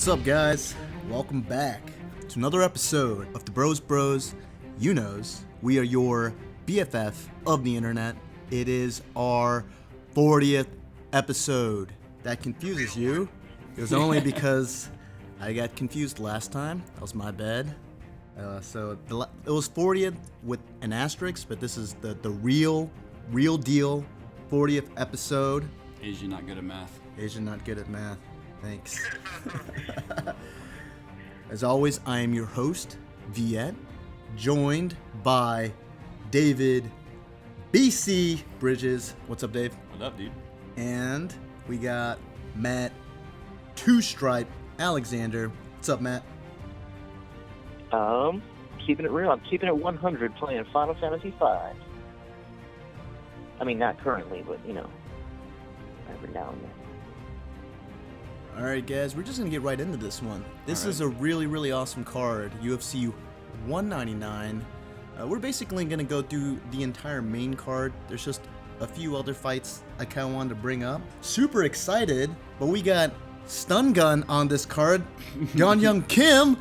What's up, guys? Welcome back to another episode of the Bros Bros You Knows. We are your BFF of the internet. It is our 40th episode. That confuses you. It was only because I got confused last time. That was my bad. It was 40th with an asterisk, but this is the real deal 40th episode. Asian not good at math. Asian not good at math. Thanks. As always, I am your host, Viet, joined by David BC Bridges. What's up, Dave? What up, dude? And we got Matt Two Stripe Alexander. What's up, Matt? Keeping it real. I'm keeping it 100 playing Final Fantasy V. I mean, not currently, but, every now and then. Alright, guys, we're just going to get right into this one. This is a really awesome card, UFC 199. We're basically going to go through the entire main card. There's just a few other fights I kind of wanted to bring up. Super excited, but we got Stun Gun on this card. Yeon Young Kim,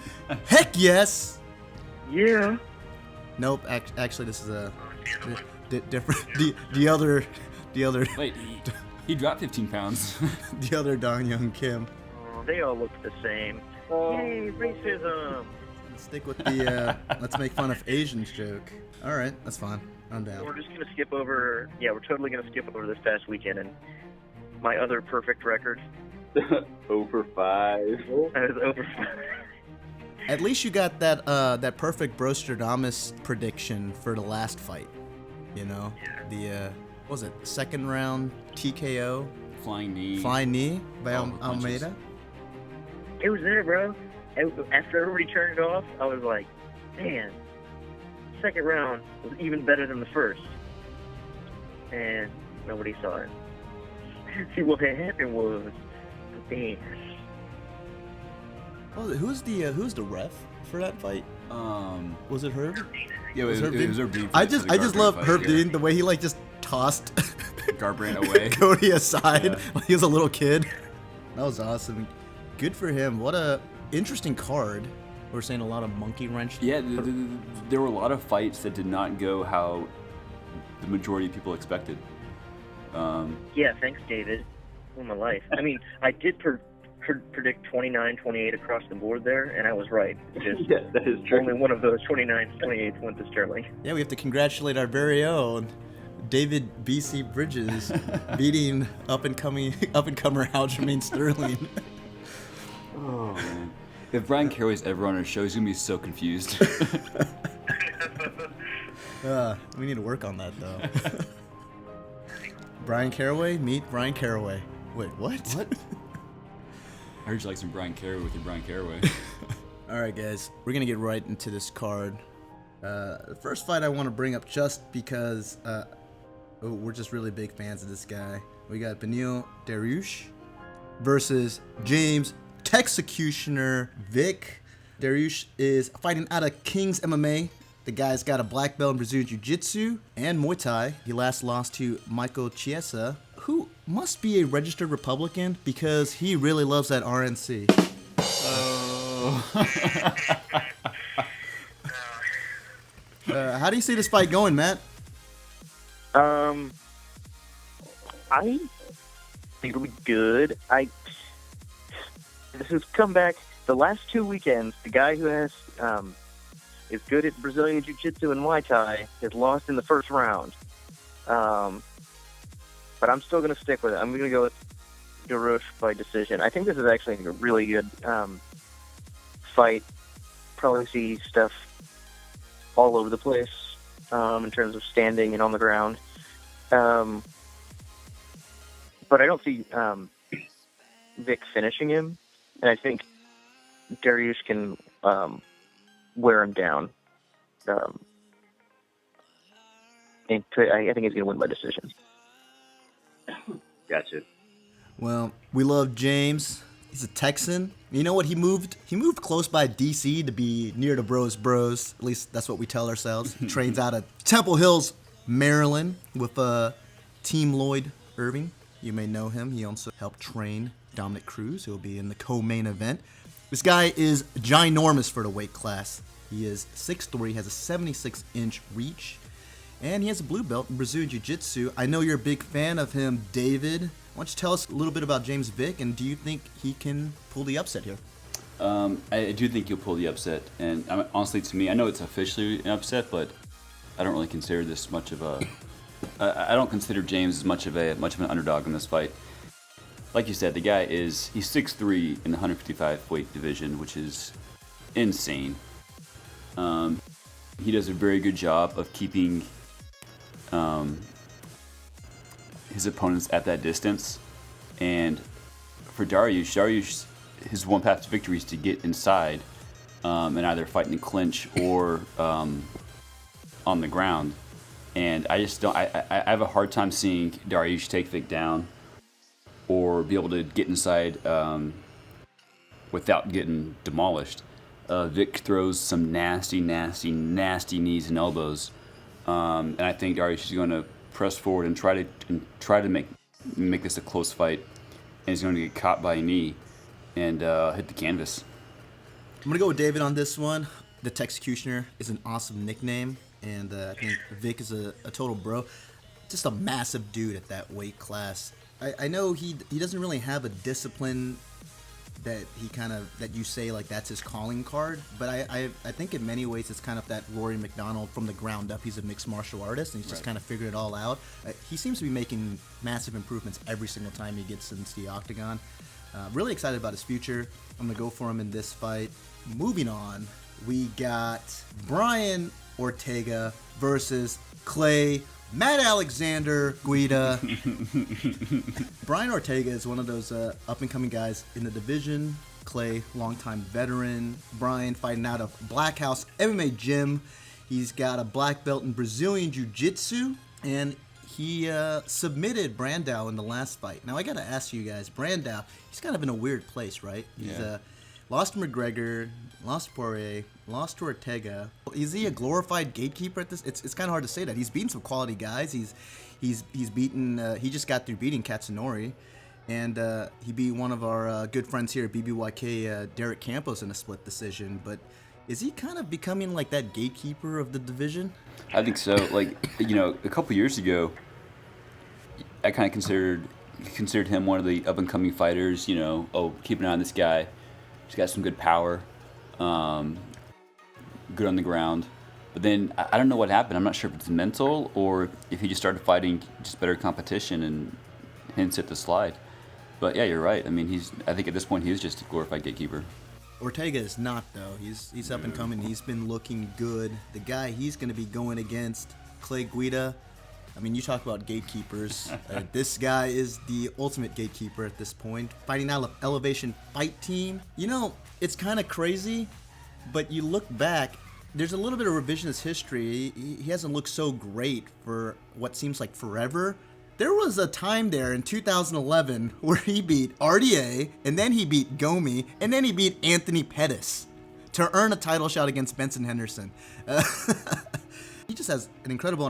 heck yes! Yeah. Nope, actually this is a different, the other... Wait, he dropped 15 pounds. The other Dong Young Kim. Oh, they all look the same. Yay, racism! Stick with the let's make fun of Asians joke. Alright, that's fine. I'm down. We're just going to skip over... Yeah, we're totally going to skip over this past weekend and my other perfect record. 0 5. I was over. At least you got that perfect Brostradamus prediction for the last fight. You know? Yeah. What was it? Second round TKO? Flying knee by Oh, the punches. Almeida? It was there, bro. After everybody turned it off, I was like, man, second round was even better than the first. And nobody saw it. See, what had happened was, damn. Oh, who's the ref for that fight? Was it Herb? Yeah, it was Herb Herb Dean? Dean. I just love Herb Dean, the way he just tossed Garbrandt away. Cody aside Yeah. when he was a little kid. That was awesome. Good for him. What a interesting card. We're saying a lot of monkey wrench. Yeah, there were a lot of fights that did not go how the majority of people expected. Yeah, thanks, David. Oh, my life. I mean, I did predict 29-28 across the board there, and I was right. Just Yeah, that is true. only one of those 29-28 went to Sterling. Yeah, we have to congratulate our very own David BC Bridges beating up and comer Aljamain Sterling. Oh man! If Brian Caraway's ever on our show, he's gonna be so confused. We need to work on that though. Brian Caraway, meet Brian Caraway. Wait, what? I heard you like some Brian Caraway with your Brian Caraway. All right, guys, we're gonna get right into this card. The first fight I want to bring up just because we're just really big fans of this guy. We got Beneil Dariush versus James Texecutioner Vick. Dariush is fighting out of King's MMA. The guy's got a black belt in Brazilian Jiu-Jitsu and Muay Thai. He last lost to Michael Chiesa, who must be a registered Republican because he really loves that RNC. How do you see this fight going, Matt? I think it'll be good. This has come back the last 2 weekends. The guy who is good at Brazilian Jiu-Jitsu and Muay Thai has lost in the first round. But I'm still going to stick with it. I'm going to go with Dariush by decision. I think this is actually a really good fight. Probably see stuff all over the place in terms of standing and on the ground. But I don't see Vic finishing him, and I think Dariush can wear him down. And I think he's going to win by decision. Gotcha. Well, we love James. He's a Texan. You know what? He moved close by DC to be near the Bros. At least that's what we tell ourselves. He trains out of Temple Hills, Maryland, with Team Lloyd Irving. You may know him. He also helped train Dominic Cruz, who will be in the co-main event. This guy is ginormous for the weight class. He is 6'3", has a 76-inch reach, and he has a blue belt in Brazilian Jiu-Jitsu. I know you're a big fan of him, David. Why don't you tell us a little bit about James Vick, and do you think he can pull the upset here? I do think he'll pull the upset, and honestly, to me, I know it's officially an upset, but I don't really consider this much of a. I don't consider James as much of an underdog in this fight. Like you said, the guy he's 6'3" in the 155 weight division, which is insane. He does a very good job of keeping his opponents at that distance, and for Dariush, his one path to victory is to get inside and either fight in clinch or on the ground. And I just don't. I have a hard time seeing Dariush take Vick down or be able to get inside without getting demolished. Vick throws some nasty knees and elbows, and I think Dariush is going to press forward and try to make this a close fight, and he's going to get caught by a knee and hit the canvas. I'm going to go with David on this one. The Texecutioner is an awesome nickname, and I think Vick is a total bro. Just a massive dude at that weight class. I know he doesn't really have a discipline that that you say like that's his calling card, but I think in many ways it's kind of that Rory McDonald from the ground up. He's a mixed martial artist, and he's just kind of figured it all out. He seems to be making massive improvements every single time he gets into the octagon. Really excited about his future. I'm going to go for him in this fight. Moving on, we got Brian Ortega versus Clay Matt Alexander Guida. Brian Ortega is one of those up-and-coming guys in the division. Clay, longtime veteran. Brian fighting out of Black House MMA Gym. He's got a black belt in Brazilian Jiu-Jitsu, and he submitted Brandao in the last fight. Now, I got to ask you guys, Brandao, he's kind of in a weird place, right? He's lost to McGregor, lost to Poirier, lost to Ortega. Is he a glorified gatekeeper at this? It's kind of hard to say that. He's beaten some quality guys. He's beaten. He just got through beating Katsunori, and he beat one of our good friends here at BBYK, Derek Campos, in a split decision. But is he kind of becoming like that gatekeeper of the division? I think so. Like, a couple years ago, I kind of considered him one of the up and coming fighters. Keep an eye on this guy. He's got some good power, good on the ground. But then I don't know what happened. I'm not sure if it's mental or if he just started fighting just better competition and hence hit the slide. But yeah, you're right. I mean, I think at this point he is just a glorified gatekeeper. Ortega is not, though. He's up and coming. He's been looking good. The guy he's going to be going against, Clay Guida. I mean, you talk about gatekeepers. This guy is the ultimate gatekeeper at this point. Fighting out of Elevation Fight Team. It's kind of crazy, but you look back, there's a little bit of revisionist history. He hasn't looked so great for what seems like forever. There was a time there in 2011 where he beat RDA, and then he beat Gomi, and then he beat Anthony Pettis to earn a title shot against Benson Henderson. He just has an incredible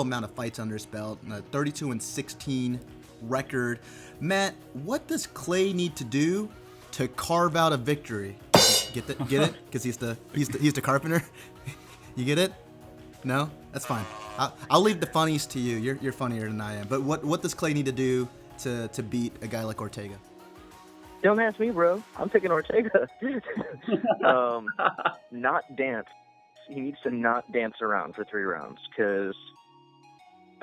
amount of fights under his belt, and a 32-16 record. Matt, what does Clay need to do to carve out a victory? Get it? Because he's the carpenter. You get it? No, that's fine. I'll leave the funnies to you. You're funnier than I am. But what does Clay need to do to beat a guy like Ortega? Don't ask me, bro. I'm picking Ortega. Not dance. He needs to not dance around for 3 rounds, because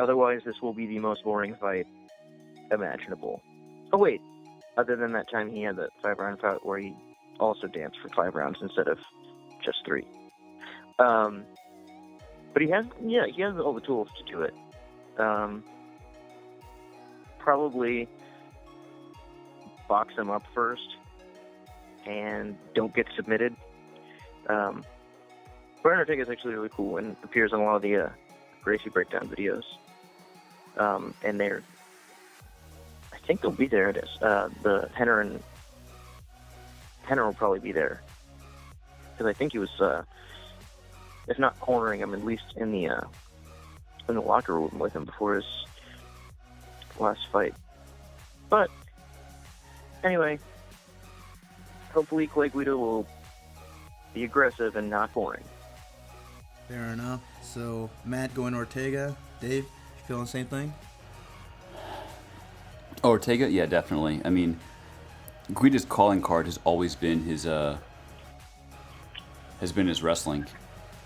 otherwise this will be the most boring fight imaginable. Oh, wait. Other than that time he had that 5-round fight where he also danced for 5 rounds instead of just 3. But he has all the tools to do it. Probably box him up first and don't get submitted. Brian Ortega is actually really cool and appears on a lot of the Gracie Breakdown videos. And I think they'll be there. It is. The Henner will probably be there. Because I think he was, if not cornering him, at least in the locker room with him before his last fight. But, anyway, hopefully Clay Guida will be aggressive and not boring. Fair enough. So Matt going Ortega. Dave, you feeling the same thing? Oh, Ortega, yeah, definitely. I mean, Guida's calling card has always been his wrestling,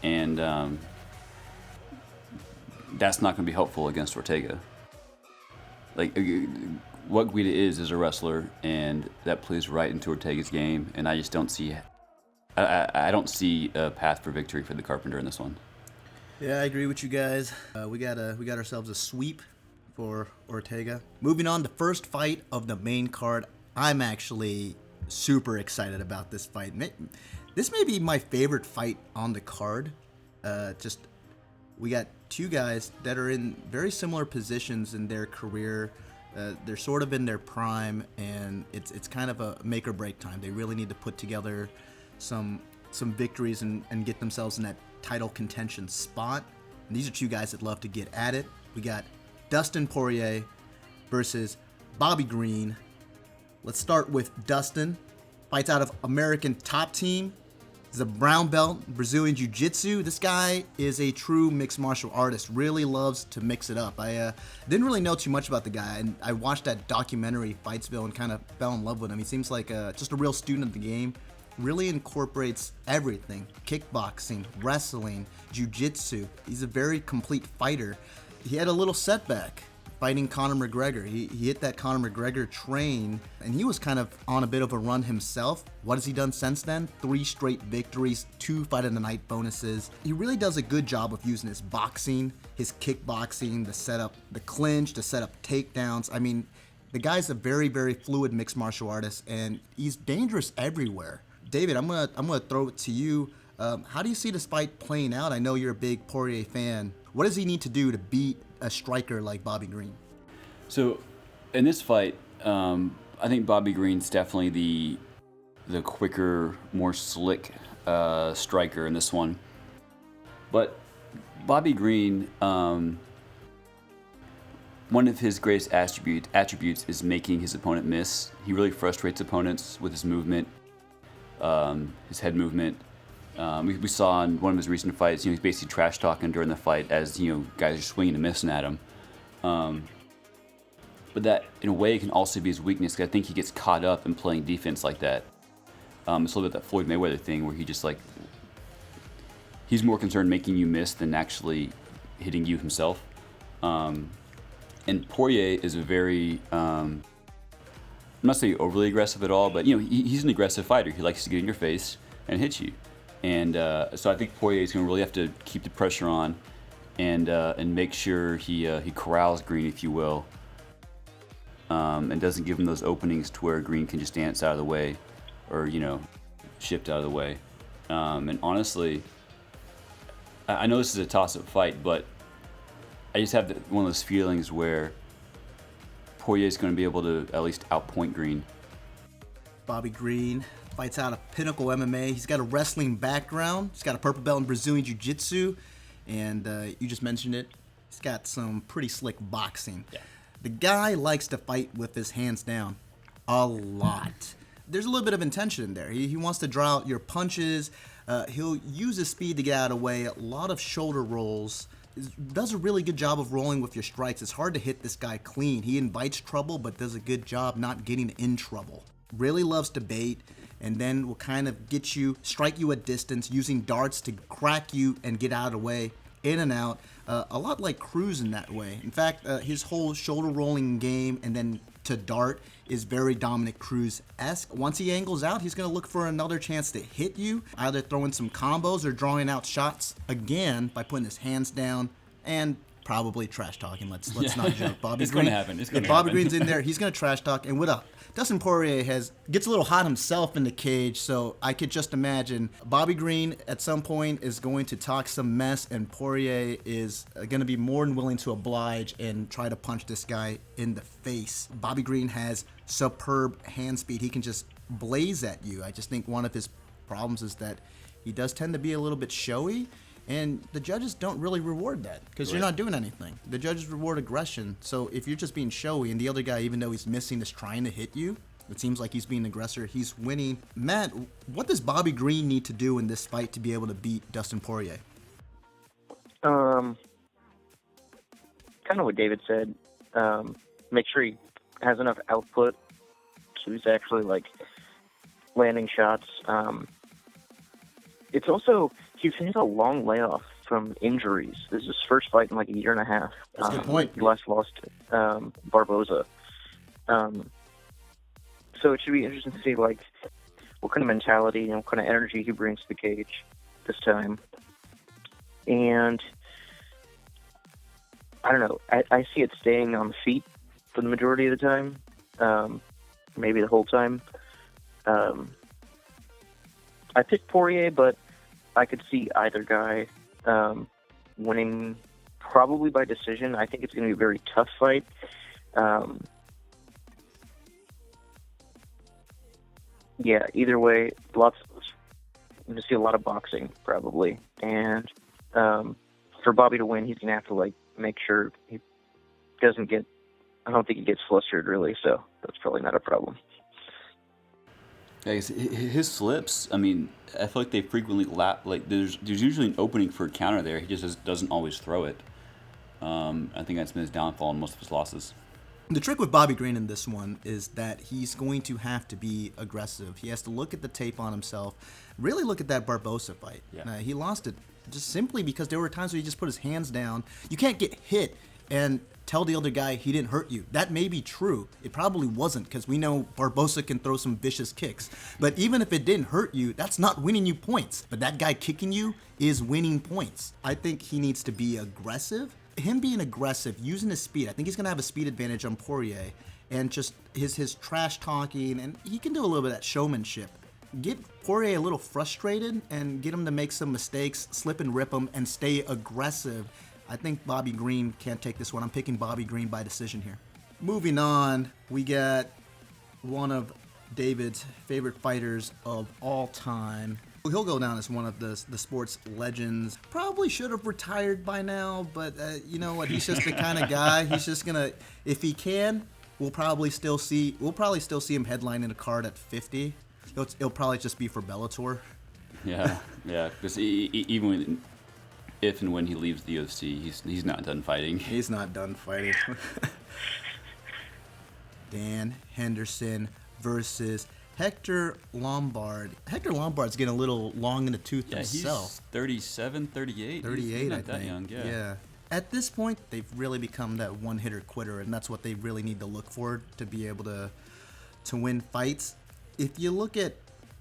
and that's not going to be helpful against Ortega. Like, what Guida is a wrestler, and that plays right into Ortega's game, and I just don't see. I don't see a path for victory for the Carpenter in this one. Yeah, I agree with you guys. We got ourselves a sweep for Ortega. Moving on, the first fight of the main card. I'm actually super excited about this fight. This may be my favorite fight on the card. We got two guys that are in very similar positions in their career. They're sort of in their prime, and it's kind of a make or break time. They really need to put together some victories and get themselves in that title contention spot. And these are two guys that love to get at it. We got Dustin Poirier versus Bobby Green. Let's start with Dustin. Fights out of American Top Team. He's a brown belt, Brazilian Jiu-Jitsu. This guy is a true mixed martial artist. Really loves to mix it up. I didn't really know too much about the guy, and I watched that documentary, Fightsville, and kind of fell in love with him. He seems like just a real student of the game. Really incorporates everything: kickboxing, wrestling, jiu-jitsu. He's a very complete fighter. He had a little setback fighting Conor McGregor. He hit that Conor McGregor train, and he was kind of on a bit of a run himself. What has he done since then? 3 straight victories, 2 Fight of the Night bonuses. He really does a good job of using his boxing, his kickboxing, the setup, the clinch, to set up takedowns. I mean, the guy's a very, very fluid mixed martial artist, and he's dangerous everywhere. David, I'm gonna throw it to you. How do you see this fight playing out? I know you're a big Poirier fan. What does he need to do to beat a striker like Bobby Green? So, in this fight, I think Bobby Green's definitely the quicker, more slick striker in this one. But Bobby Green, one of his greatest attributes is making his opponent miss. He really frustrates opponents with his movement, his head movement. We saw in one of his recent fights, he's basically trash talking during the fight as guys are swinging and missing at him. But that, in a way, can also be his weakness, because I think he gets caught up in playing defense like that. It's a little bit that Floyd Mayweather thing where he just he's more concerned making you miss than actually hitting you himself. And Poirier is a very, I'm not saying overly aggressive at all, but he's an aggressive fighter. He likes to get in your face and hit you. And so I think Poirier is going to really have to keep the pressure on and make sure he corrals Green, if you will, and doesn't give him those openings to where Green can just dance out of the way or, shift out of the way. And honestly, I know this is a toss-up fight, but I just have one of those feelings where Poirier is going to be able to at least outpoint Green. Bobby Green fights out of Pinnacle MMA. He's got a wrestling background. He's got a purple belt in Brazilian Jiu-Jitsu. And you just mentioned it. He's got some pretty slick boxing. Yeah. The guy likes to fight with his hands down a lot. There's a little bit of intention in there. He wants to draw out your punches. He'll use his speed to get out of the way. A lot of shoulder rolls. Does a really good job of rolling with your strikes. It's hard to hit this guy clean. He invites trouble, but does a good job not getting in trouble. Really loves to bait, and then will kind of strike you at distance, using darts to crack you and get out of the way, in and out. A lot like Cruz in that way. In fact, his whole shoulder rolling game and then to dart is very Dominic Cruz-esque. Once he angles out, he's going to look for another chance to hit you, either throwing some combos or drawing out shots again by putting his hands down and probably trash talking. Let's not joke. Bobby It's Green, going to happen. if Bobby Green's in there, he's going to trash talk. And Dustin Poirier gets a little hot himself in the cage, so I could just imagine Bobby Green at some point is going to talk some mess, and Poirier is going to be more than willing to oblige and try to punch this guy in the face. Bobby Green has superb hand speed. He can just blaze at you. I just think one of his problems is that he does tend to be a little bit showy, and the judges don't really reward that because you're not doing anything. The judges reward aggression. So if you're just being showy and the other guy, even though he's missing, is trying to hit you, It seems like he's being an aggressor. He's winning. Matt, what does Bobby Green need to do in this fight to be able to beat Dustin Poirier? Kind of what David said. Make sure he has enough output so he's actually like landing shots. It's also he's had a long layoff from injuries. This is his first fight in like a year and a half. That's a good point. He last lost Barboza. So it should be interesting to see like what kind of mentality and what kind of energy he brings to the cage this time. And I don't know. I see it staying on the feet for the majority of the time, maybe the whole time. I picked Poirier, but I could see either guy winning probably by decision. I think it's going to be a very tough fight. Yeah, either way, I'm going to see a lot of boxing probably. And for Bobby to win, he's going to have to like make sure he doesn't get. I don't think he gets flustered really, so that's probably not a problem. Yeah, his slips, I mean, I feel like they frequently like there's usually an opening for a counter there. He just doesn't always throw it. I think that's been his downfall in most of his losses. The trick with Bobby Green in this one is that he's going to have to be aggressive. He has to look at the tape on himself, really look at that Barboza fight. Yeah. He lost it just simply because there were times where he just put his hands down. You can't get hit and tell the other guy he didn't hurt you. That may be true. It probably wasn't, because we know Barboza can throw some vicious kicks. But even if it didn't hurt you, that's not winning you points. But that guy kicking you is winning points. I think he needs to be aggressive. Him being aggressive, using his speed, I think he's going to have a speed advantage on Poirier. And just his trash talking, and he can do a little bit of that showmanship. Get Poirier a little frustrated and get him to make some mistakes, slip and rip him, and stay aggressive. I think Bobby Green can't take this one. I'm picking Bobby Green by decision here. Moving on, we got one of David's favorite fighters of all time. He'll go down as one of the sports legends. Probably should have retired by now, but you know what? He's just the kind of guy. He's just gonna, if he can, we'll probably still see him headlining a card at 50. It'll probably just be for Bellator. Yeah, because even if and when he leaves the UFC, he's not done fighting. He's not done fighting. Dan Henderson versus Hector Lombard. Hector Lombard's getting a little long in the tooth himself. He's 37, 38. 38, he's not I that think. young, yeah. At this point, they've really become that one-hitter quitter, and that's what they really need to look for to be able to win fights. If you look at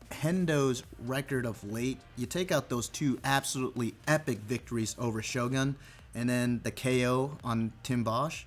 Hendo's record of late, you take out those two absolutely epic victories over Shogun and then the KO on Tim Bosch.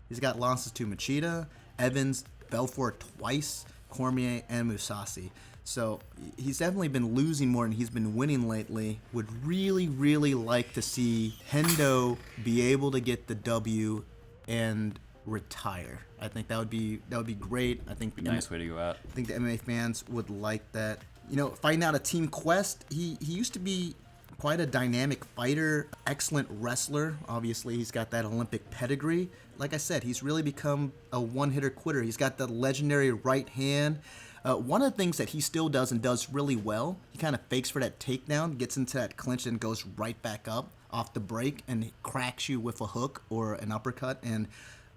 He's got losses to Machida, Evans, Belfort twice, Cormier, and Mousasi. So he's definitely been losing more than he's been winning lately. Would really, really like to see Hendo be able to get the W and retire. I think that would be great. I think Nice way to go out. I think the MMA fans would like that. You know, fighting out of Team Quest, he used to be quite a dynamic fighter, excellent wrestler. Obviously, he's got that Olympic pedigree. Like I said, he's really become a one-hitter quitter. He's got the legendary right hand. One of the things that he still does and does really well, he kind of fakes for that takedown, gets into that clinch and goes right back up off the break and cracks you with a hook or an uppercut. And,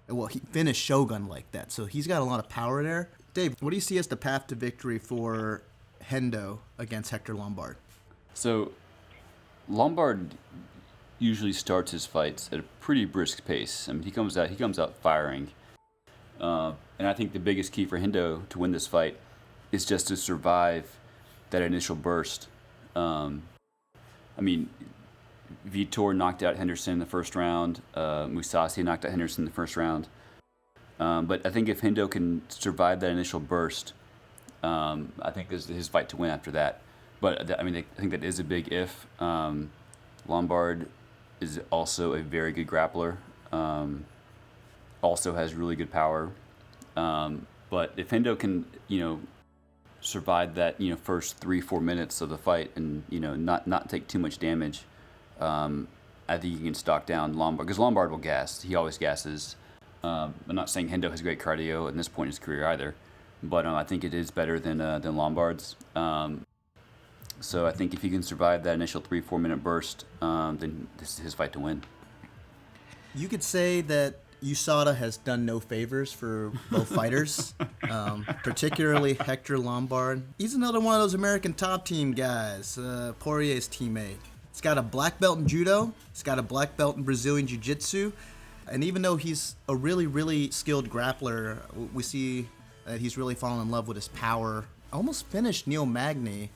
well, he finished Shogun like that. So he's got a lot of power there. Dave, what do you see as the path to victory for Hendo against Hector Lombard? So Lombard usually starts his fights at a pretty brisk pace. I mean, he comes out firing. And I think the biggest key for Hendo to win this fight is just to survive that initial burst. I mean, Vitor knocked out Henderson in the first round. Mousasi knocked out Henderson in the first round. But I think if Hendo can survive that initial burst, I think this is his fight to win after that. But I think that is a big if. Lombard is also a very good grappler. Also has really good power. But if Hendo can, survive that, first 3-4 minutes of the fight and, not take too much damage, I think you can stalk down Lombard. Because Lombard will gas. He always gasses. I'm not saying Hendo has great cardio at this point in his career either. but I think it is better than Lombard's. So I think if he can survive that initial 3-4 minute burst, then this is his fight to win. You could say that USADA has done no favors for both fighters, particularly Hector Lombard. He's another one of those American top team guys, Poirier's teammate. He's got a black belt in judo. He's got a black belt in Brazilian jiu-jitsu. And even though he's a really, really skilled grappler, we see that he's really fallen in love with his power. Almost finished Neil Magny,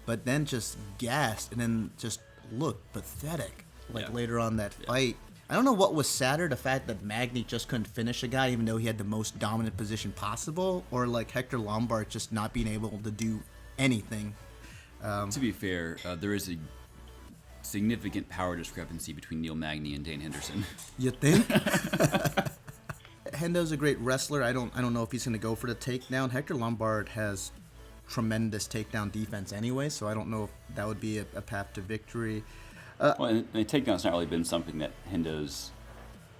but then just gassed and then just looked pathetic later on that fight. I don't know what was sadder, the fact that Magny just couldn't finish a guy even though he had the most dominant position possible, or like Hector Lombard just not being able to do anything. To be fair, there is a significant power discrepancy between Neil Magny and Dane Henderson. You think? Hendo's a great wrestler. I don't know if he's going to go for the takedown. Hector Lombard has tremendous takedown defense anyway, so I don't know if that would be a path to victory. Well, and the takedown's not really been something that Hendo's,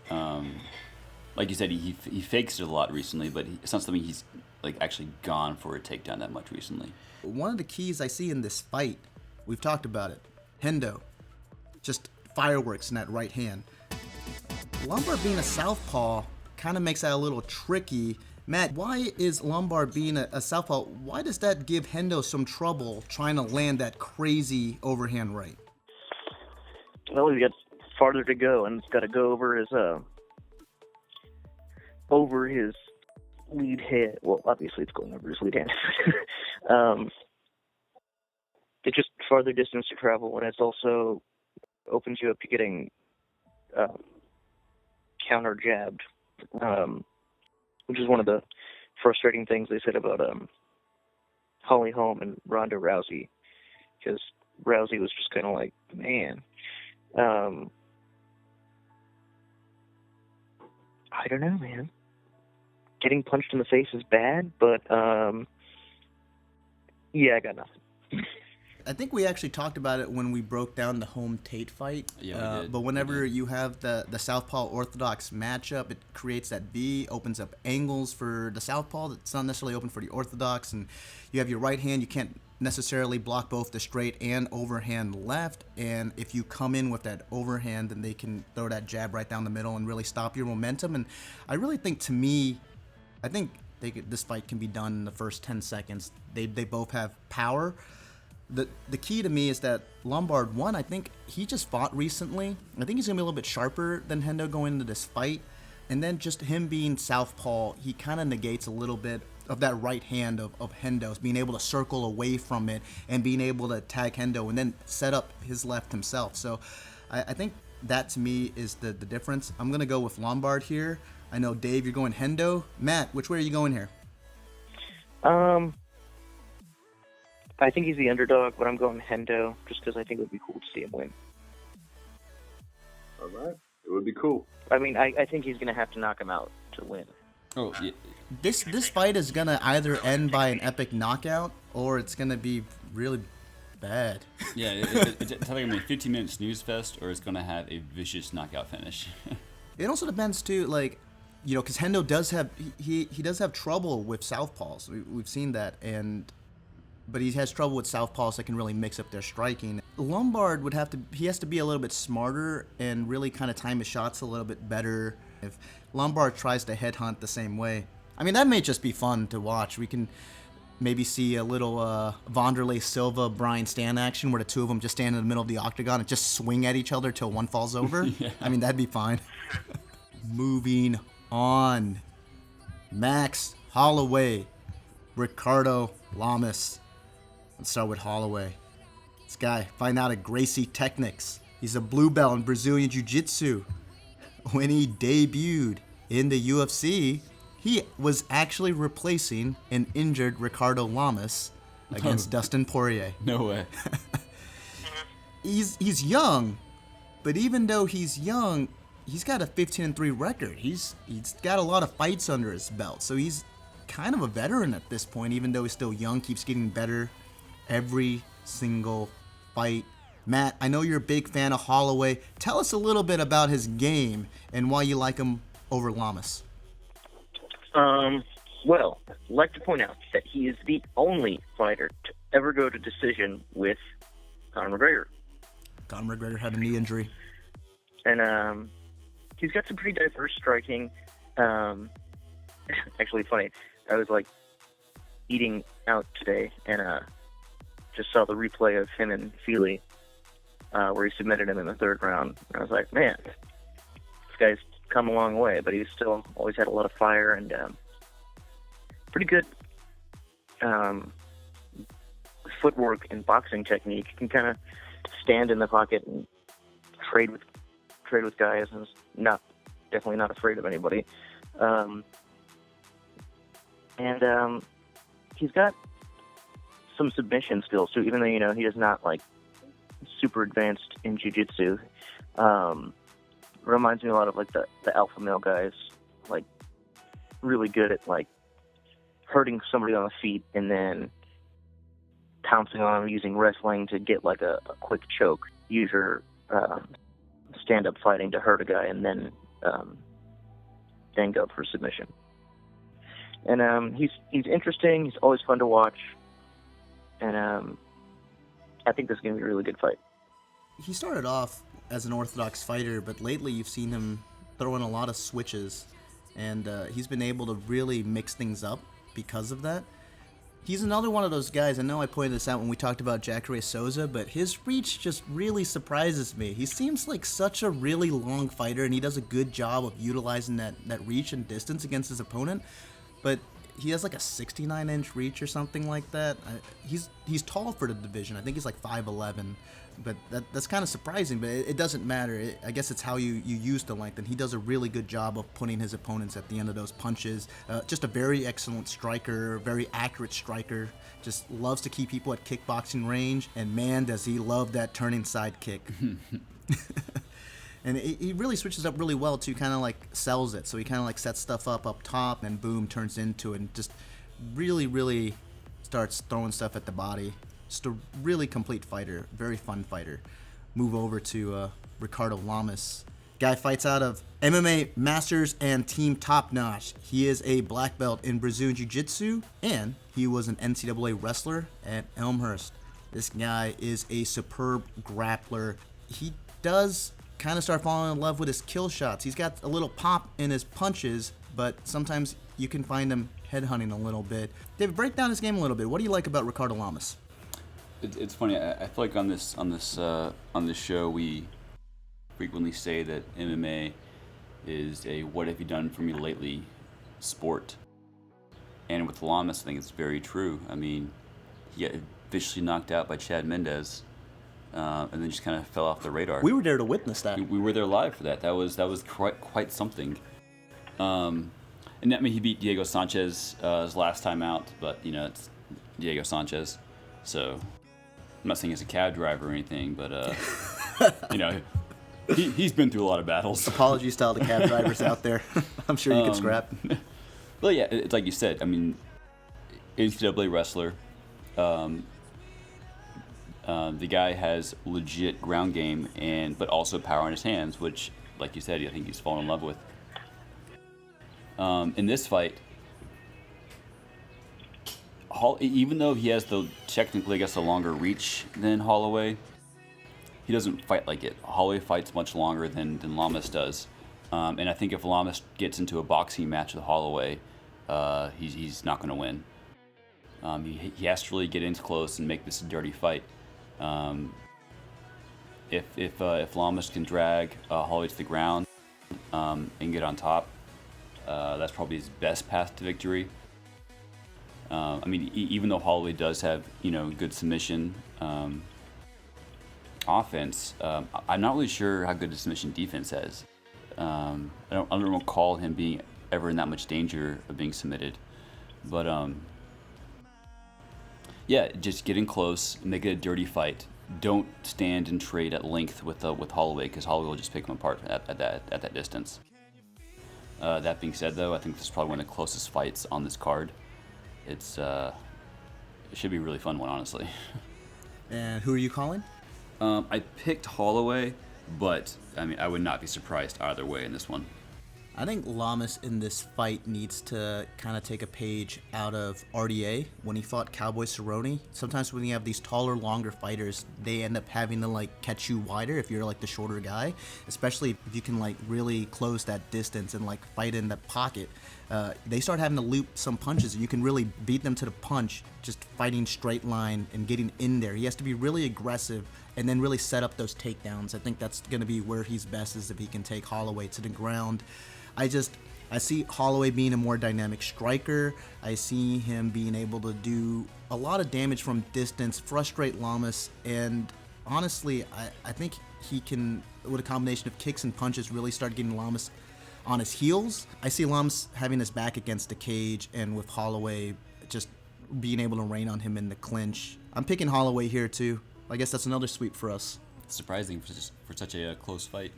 like you said, he fakes it a lot recently, but it's not something he's like actually gone for a takedown that much recently. One of the keys I see in this fight, we've talked about it, Hendo, just fireworks in that right hand. Lombard being a southpaw kind of makes that a little tricky. Matt, why is Lombard being a southpaw, why does that give Hendo some trouble trying to land that crazy overhand right? Well, he's got farther to go, and it's got to go over his lead hand. Well, obviously it's going over his lead hand. It's just farther distance to travel, and it's also opens you up to getting counter jabbed, which is one of the frustrating things they said about Holly Holm and Ronda Rousey, because Rousey was just kind of like, man. I don't know, man. Getting punched in the face is bad, but yeah, I got nothing. I think we actually talked about it when we broke down the Holm Tate fight. Yeah, we did. But whenever you have the Southpaw Orthodox matchup, it creates that V, opens up angles for the Southpaw that's not necessarily open for the Orthodox. And you have your right hand, you can't necessarily block both the straight and overhand left. And if you come in with that overhand, then they can throw that jab right down the middle and really stop your momentum. And I really think, to me, I think this fight can be done in the first 10 seconds. They both have power. The key to me is that Lombard, one, I think he just fought recently. I think he's going to be a little bit sharper than Hendo going into this fight. And then just him being southpaw, he kind of negates a little bit of that right hand of Hendo's, being able to circle away from it and being able to tag Hendo and then set up his left himself. So I think that, to me, is the difference. I'm going to go with Lombard here. I know, Dave, you're going Hendo. Matt, which way are you going here? I think he's the underdog, but I'm going Hendo just because I think it would be cool to see him win. All right. It would be cool. I mean, I think he's going to have to knock him out to win. Oh, yeah. This fight is going to either end by an epic knockout or it's going to be really bad. Yeah, it's either going to be a 15-minute snooze fest or it's going to have a vicious knockout finish. It also depends, too, like, you know, because Hendo does have, he does have trouble with southpaws. We've seen that, but he has trouble with southpaws that can really mix up their striking. Lombard he has to be a little bit smarter and really kind of time his shots a little bit better. If Lombard tries to headhunt the same way, I mean, that may just be fun to watch. We can maybe see a little Wanderlei Silva, Brian Stan action where the two of them just stand in the middle of the octagon and just swing at each other till one falls over. Yeah. I mean, that'd be fine. Moving on. Max Holloway, Ricardo Lamas. Let's start with Holloway. This guy, find out at Gracie Technics. He's a blue belt in Brazilian Jiu-Jitsu. When he debuted in the UFC, he was actually replacing an injured Ricardo Lamas against Dustin Poirier. No way. He's young, but even though he's young, he's got a 15-3 record. He's got a lot of fights under his belt, so he's kind of a veteran at this point, even though he's still young, keeps getting better every single fight. Matt, I know you're a big fan of Holloway. Tell us a little bit about his game and why you like him over Lamas. Well, I'd like to point out that he is the only fighter to ever go to decision with Conor McGregor. Conor McGregor had a knee injury. And he's got some pretty diverse striking. Actually, funny, I was like eating out today and just saw the replay of him and Feely where he submitted him in the third round. And I was like, man, this guy's come a long way, but he's still always had a lot of fire and pretty good footwork and boxing technique. He can kind of stand in the pocket and trade with guys, and is definitely not afraid of anybody. And he's got some submission skills too, even though he is not like super advanced in jiu-jitsu. Reminds me a lot of like the alpha male guys, like really good at like hurting somebody on the feet and then pouncing on them using wrestling to get like a quick choke. Use your stand-up fighting to hurt a guy and then go for submission. And he's interesting. He's always fun to watch. And I think this is going to be a really good fight. He started off as an orthodox fighter, but lately you've seen him throw in a lot of switches, and he's been able to really mix things up because of that. He's another one of those guys, I know I pointed this out when we talked about Jacare Souza, but his reach just really surprises me. He seems like such a really long fighter, and he does a good job of utilizing that reach and distance against his opponent, but he has like a 69-inch reach or something like that. He's tall for the division. I think he's like 5'11", but that's kind of surprising, but it doesn't matter. I guess it's how you use the length, and he does a really good job of putting his opponents at the end of those punches. Just a very excellent striker, very accurate striker. Just loves to keep people at kickboxing range, and man, does he love that turning side kick. And he really switches up really well, too, kind of like sells it. So he kind of like sets stuff up top, and boom, turns into it, and just really, really starts throwing stuff at the body. Just a really complete fighter, very fun fighter. Move over to Ricardo Lamas. Guy fights out of MMA Masters and Team Top Notch. He is a black belt in Brazilian Jiu-Jitsu, and he was an NCAA wrestler at Elmhurst. This guy is a superb grappler. He does kind of start falling in love with his kill shots. He's got a little pop in his punches, but sometimes you can find him headhunting a little bit. David, break down his game a little bit. What do you like about Ricardo Lamas? It's funny. I feel like on this show we frequently say that MMA is a "what have you done for me lately" sport, and with Lamas, I think it's very true. I mean, he got viciously knocked out by Chad Mendes. And then just kind of fell off the radar. We were there to witness that. We were there live for that. That was quite something. And I mean, he beat Diego Sanchez his last time out, but it's Diego Sanchez, so I'm not saying he's a cab driver or anything, but he's been through a lot of battles. Apologies to all the cab drivers out there. I'm sure you could scrap. Well, yeah, it's like you said. I mean, NCAA wrestler. The guy has legit ground game but also power in his hands, which, like you said, I think he's fallen in love with. In this fight, even though he has technically, I guess, a longer reach than Holloway, he doesn't fight like it. Holloway fights much longer than Lamas does. And I think if Lamas gets into a boxing match with Holloway, he's not going to win. He has to really get in close and make this a dirty fight. If Lamas can drag Holloway to the ground and get on top, that's probably his best path to victory. I mean, even though Holloway does have good submission offense, I'm not really sure how good his submission defense has. I don't recall him being ever in that much danger of being submitted, but yeah, just get in close, make it a dirty fight. Don't stand and trade at length with Holloway, because Holloway will just pick him apart at that distance. That being said, though, I think this is probably one of the closest fights on this card. It should be a really fun one, honestly. And who are you calling? I picked Holloway, but I mean, I would not be surprised either way in this one. I think Lamas in this fight needs to kind of take a page out of RDA when he fought Cowboy Cerrone. Sometimes when you have these taller, longer fighters, they end up having to like catch you wider if you're like the shorter guy, especially if you can like really close that distance and like fight in that pocket. They start having to loop some punches and you can really beat them to the punch just fighting straight line and getting in there. He has to be really aggressive and then really set up those takedowns. I think that's going to be where he's best, is if he can take Holloway to the ground. I see Holloway being a more dynamic striker. I see him being able to do a lot of damage from distance, frustrate Lamas, and honestly, I think he can, with a combination of kicks and punches, really start getting Lamas on his heels. I see Lamas having his back against the cage, and with Holloway just being able to rain on him in the clinch. I'm picking Holloway here too. I guess that's another sweep for us. It's surprising for such a close fight.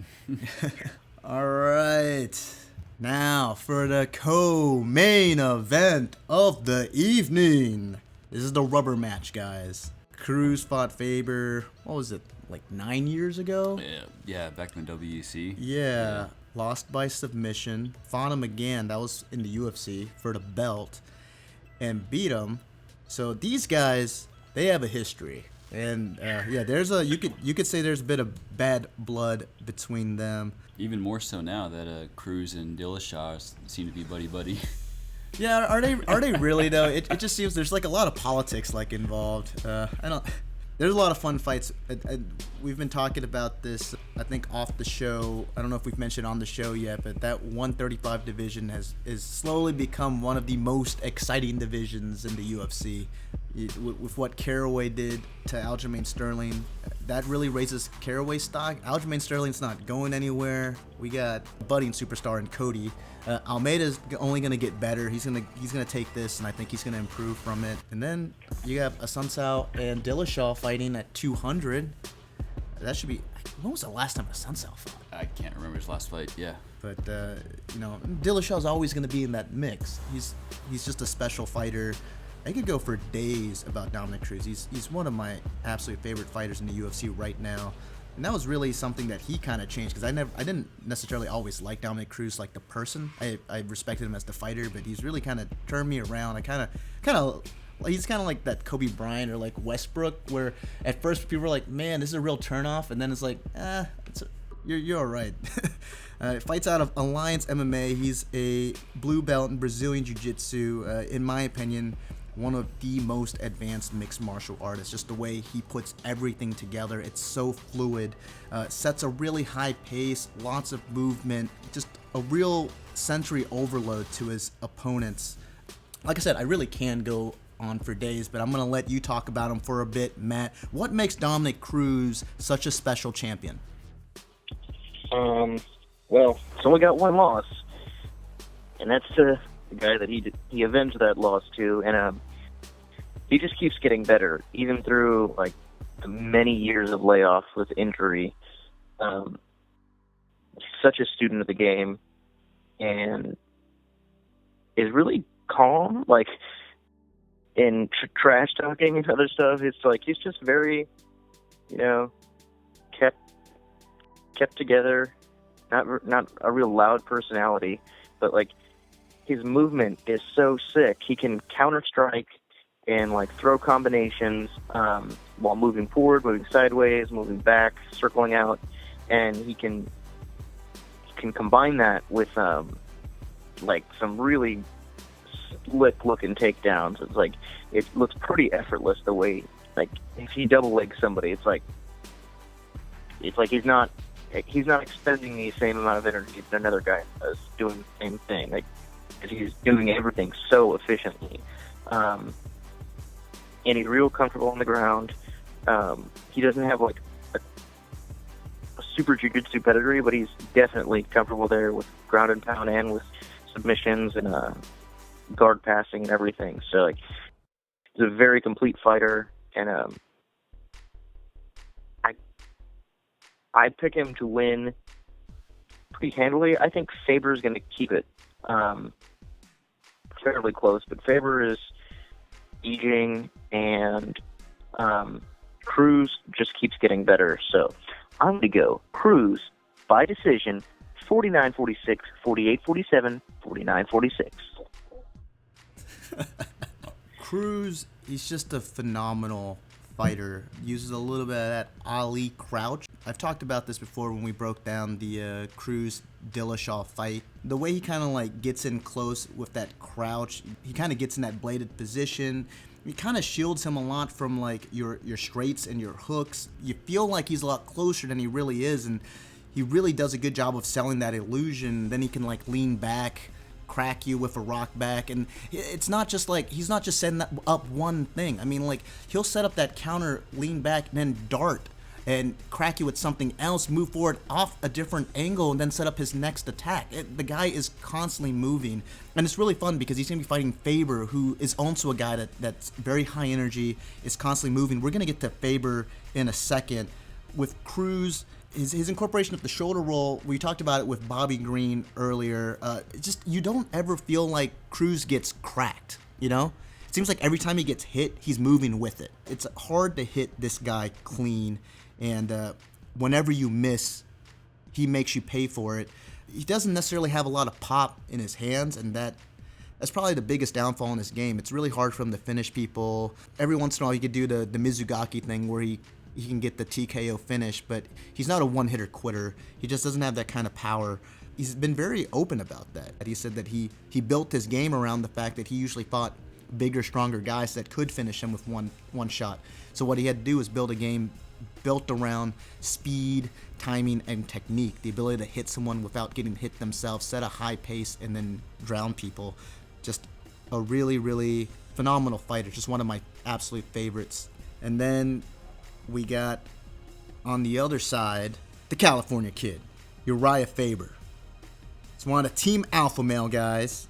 All right. Now for the co-main event of the evening. This is the rubber match, guys. Cruz fought Faber, what was it, like 9 years ago? Yeah, back in the WEC. Yeah, lost by submission. Fought him again, that was in the UFC, for the belt, and beat him. So these guys, they have a history. And yeah, you could say there's a bit of bad blood between them. Even more so now that Cruz and Dillashaw seem to be buddy. Yeah, are they really though? It just seems there's like a lot of politics like involved. There's a lot of fun fights. We've been talking about this, I think, off the show. I don't know if we've mentioned on the show yet, but that 135 division is slowly become one of the most exciting divisions in the UFC. With what Caraway did to Aljamain Sterling, that really raises Caraway's stock. Aljamain Sterling's not going anywhere. We got a budding superstar in Cody. Almeida's only going to get better. He's gonna take this, and I think he's going to improve from it. And then you have Assunção and Dillashaw fighting at 200. That should be. When was the last time Assunção fought? I can't remember his last fight. Yeah. But Dillashaw's always going to be in that mix. He's just a special fighter. I could go for days about Dominick Cruz. He's one of my absolute favorite fighters in the UFC right now. And that was really something that he kind of changed, because I didn't necessarily always like Dominick Cruz like the person. I respected him as the fighter, but he's really kind of turned me around. He's kind of like that Kobe Bryant or like Westbrook, where at first people were like, man, this is a real turnoff, and then it's like, you're all right. Fights out of Alliance MMA. He's a blue belt in Brazilian Jiu-Jitsu. In my opinion, one of the most advanced mixed martial artists. Just the way he puts everything together, it's so fluid, sets a really high pace, lots of movement, just a real sensory overload to his opponents. Like I said, I really can go on for days, but I'm going to let you talk about him for a bit, Matt. What makes Dominick Cruz such a special champion? Well, he's only got one loss, and that's the guy that he avenged that loss to, and he just keeps getting better, even through like the many years of layoff with injury. Such a student of the game, and is really calm, like in trash talking and other stuff. It's like he's just very, kept together. Not a real loud personality, but like his movement is so sick. He can counter strike and like throw combinations while moving forward, moving sideways, moving back, circling out, and he can combine that with like some really slick looking takedowns. It's like it looks pretty effortless the way, like if he double legs somebody, it's like he's not expending the same amount of energy that another guy does doing the same thing. Like he's doing everything so efficiently, and he's real comfortable on the ground. He doesn't have like a super jiu-jitsu pedigree, but he's definitely comfortable there with ground and pound and with submissions and guard passing and everything. So like he's a very complete fighter, and I pick him to win pretty handily. I think Faber's going to keep it fairly close, but Faber is aging, and Cruz just keeps getting better. So I'm going to go Cruz by decision, 49-46, 48-47, 49-46. Cruz, he's just a phenomenal fighter. Uses a little bit of that Ali crouch. I've talked about this before when we broke down the Cruz Dillashaw fight. The way he kind of like gets in close with that crouch, he kind of gets in that bladed position. It kind of shields him a lot from like your straights and your hooks. You feel like he's a lot closer than he really is, and he really does a good job of selling that illusion. Then he can like lean back, crack you with a rock back, and it's not just like he's not just setting up one thing. I mean, like he'll set up that counter, lean back, and then dart and crack you with something else, move forward off a different angle, and then set up his next attack. The guy is constantly moving, and it's really fun because he's going to be fighting Faber, who is also a guy that's very high energy, is constantly moving. We're going to get to Faber in a second. With Cruz, his incorporation of the shoulder roll, we talked about it with Bobby Green earlier. You don't ever feel like Cruz gets cracked, you know? It seems like every time he gets hit, he's moving with it. It's hard to hit this guy clean, and whenever you miss, he makes you pay for it. He doesn't necessarily have a lot of pop in his hands, and that's probably the biggest downfall in his game. It's really hard for him to finish people. Every once in a while, he could do the Mizugaki thing where he can get the TKO finish, but he's not a one-hitter quitter. He just doesn't have that kind of power. He's been very open about that. He said that he built his game around the fact that he usually fought bigger, stronger guys that could finish him with one shot. So what he had to do was build a game built around speed, timing, and technique. The ability to hit someone without getting hit themselves, set a high pace, and then drown people. Just a really, really phenomenal fighter. Just one of my absolute favorites. And then we got, on the other side, the California Kid, Uriah Faber. He's one of the Team Alpha Male guys.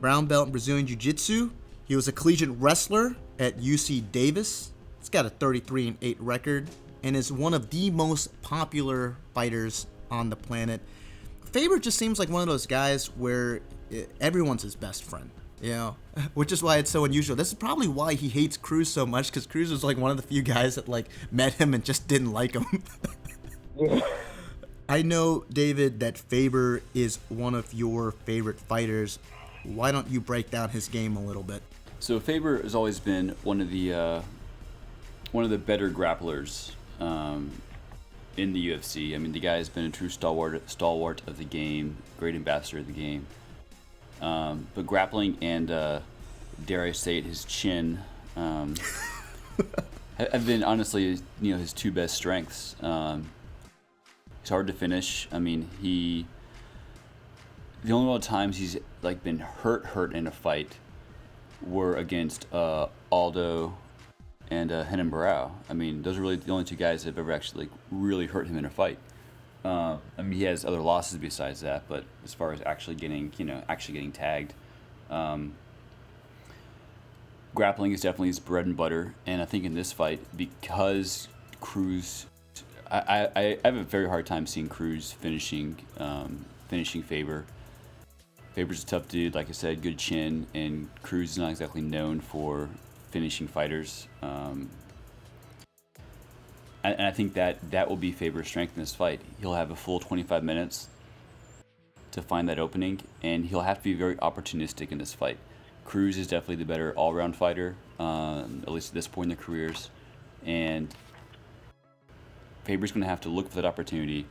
Brown belt in Brazilian Jiu-Jitsu. He was a collegiate wrestler at UC Davis. He's got a 33-8 record and is one of the most popular fighters on the planet. Faber just seems like one of those guys where everyone's his best friend, you know, which is why it's so unusual. This is probably why he hates Cruz so much, because Cruz was like one of the few guys that like met him and just didn't like him. I know, David, that Faber is one of your favorite fighters. Why don't you break down his game a little bit? So Faber has always been one of the better grapplers in the UFC. I mean, the guy has been a true stalwart of the game, great ambassador of the game. But grappling and, dare I say it, his chin have been honestly, his two best strengths. He's hard to finish. I mean, the only other times he's like been hurt in a fight were against Aldo and Renan Barão. I mean, those are really the only two guys that have ever actually like really hurt him in a fight. I mean, he has other losses besides that, but as far as actually getting tagged, grappling is definitely his bread and butter. And I think in this fight, because Cruz, I have a very hard time seeing Cruz finishing Faber. Faber's a tough dude, like I said, good chin, and Cruz is not exactly known for finishing fighters. And I think that will be Faber's strength in this fight. He'll have a full 25 minutes to find that opening, and he'll have to be very opportunistic in this fight. Cruz is definitely the better all-round fighter, at least at this point in their careers, and Faber's going to have to look for that opportunity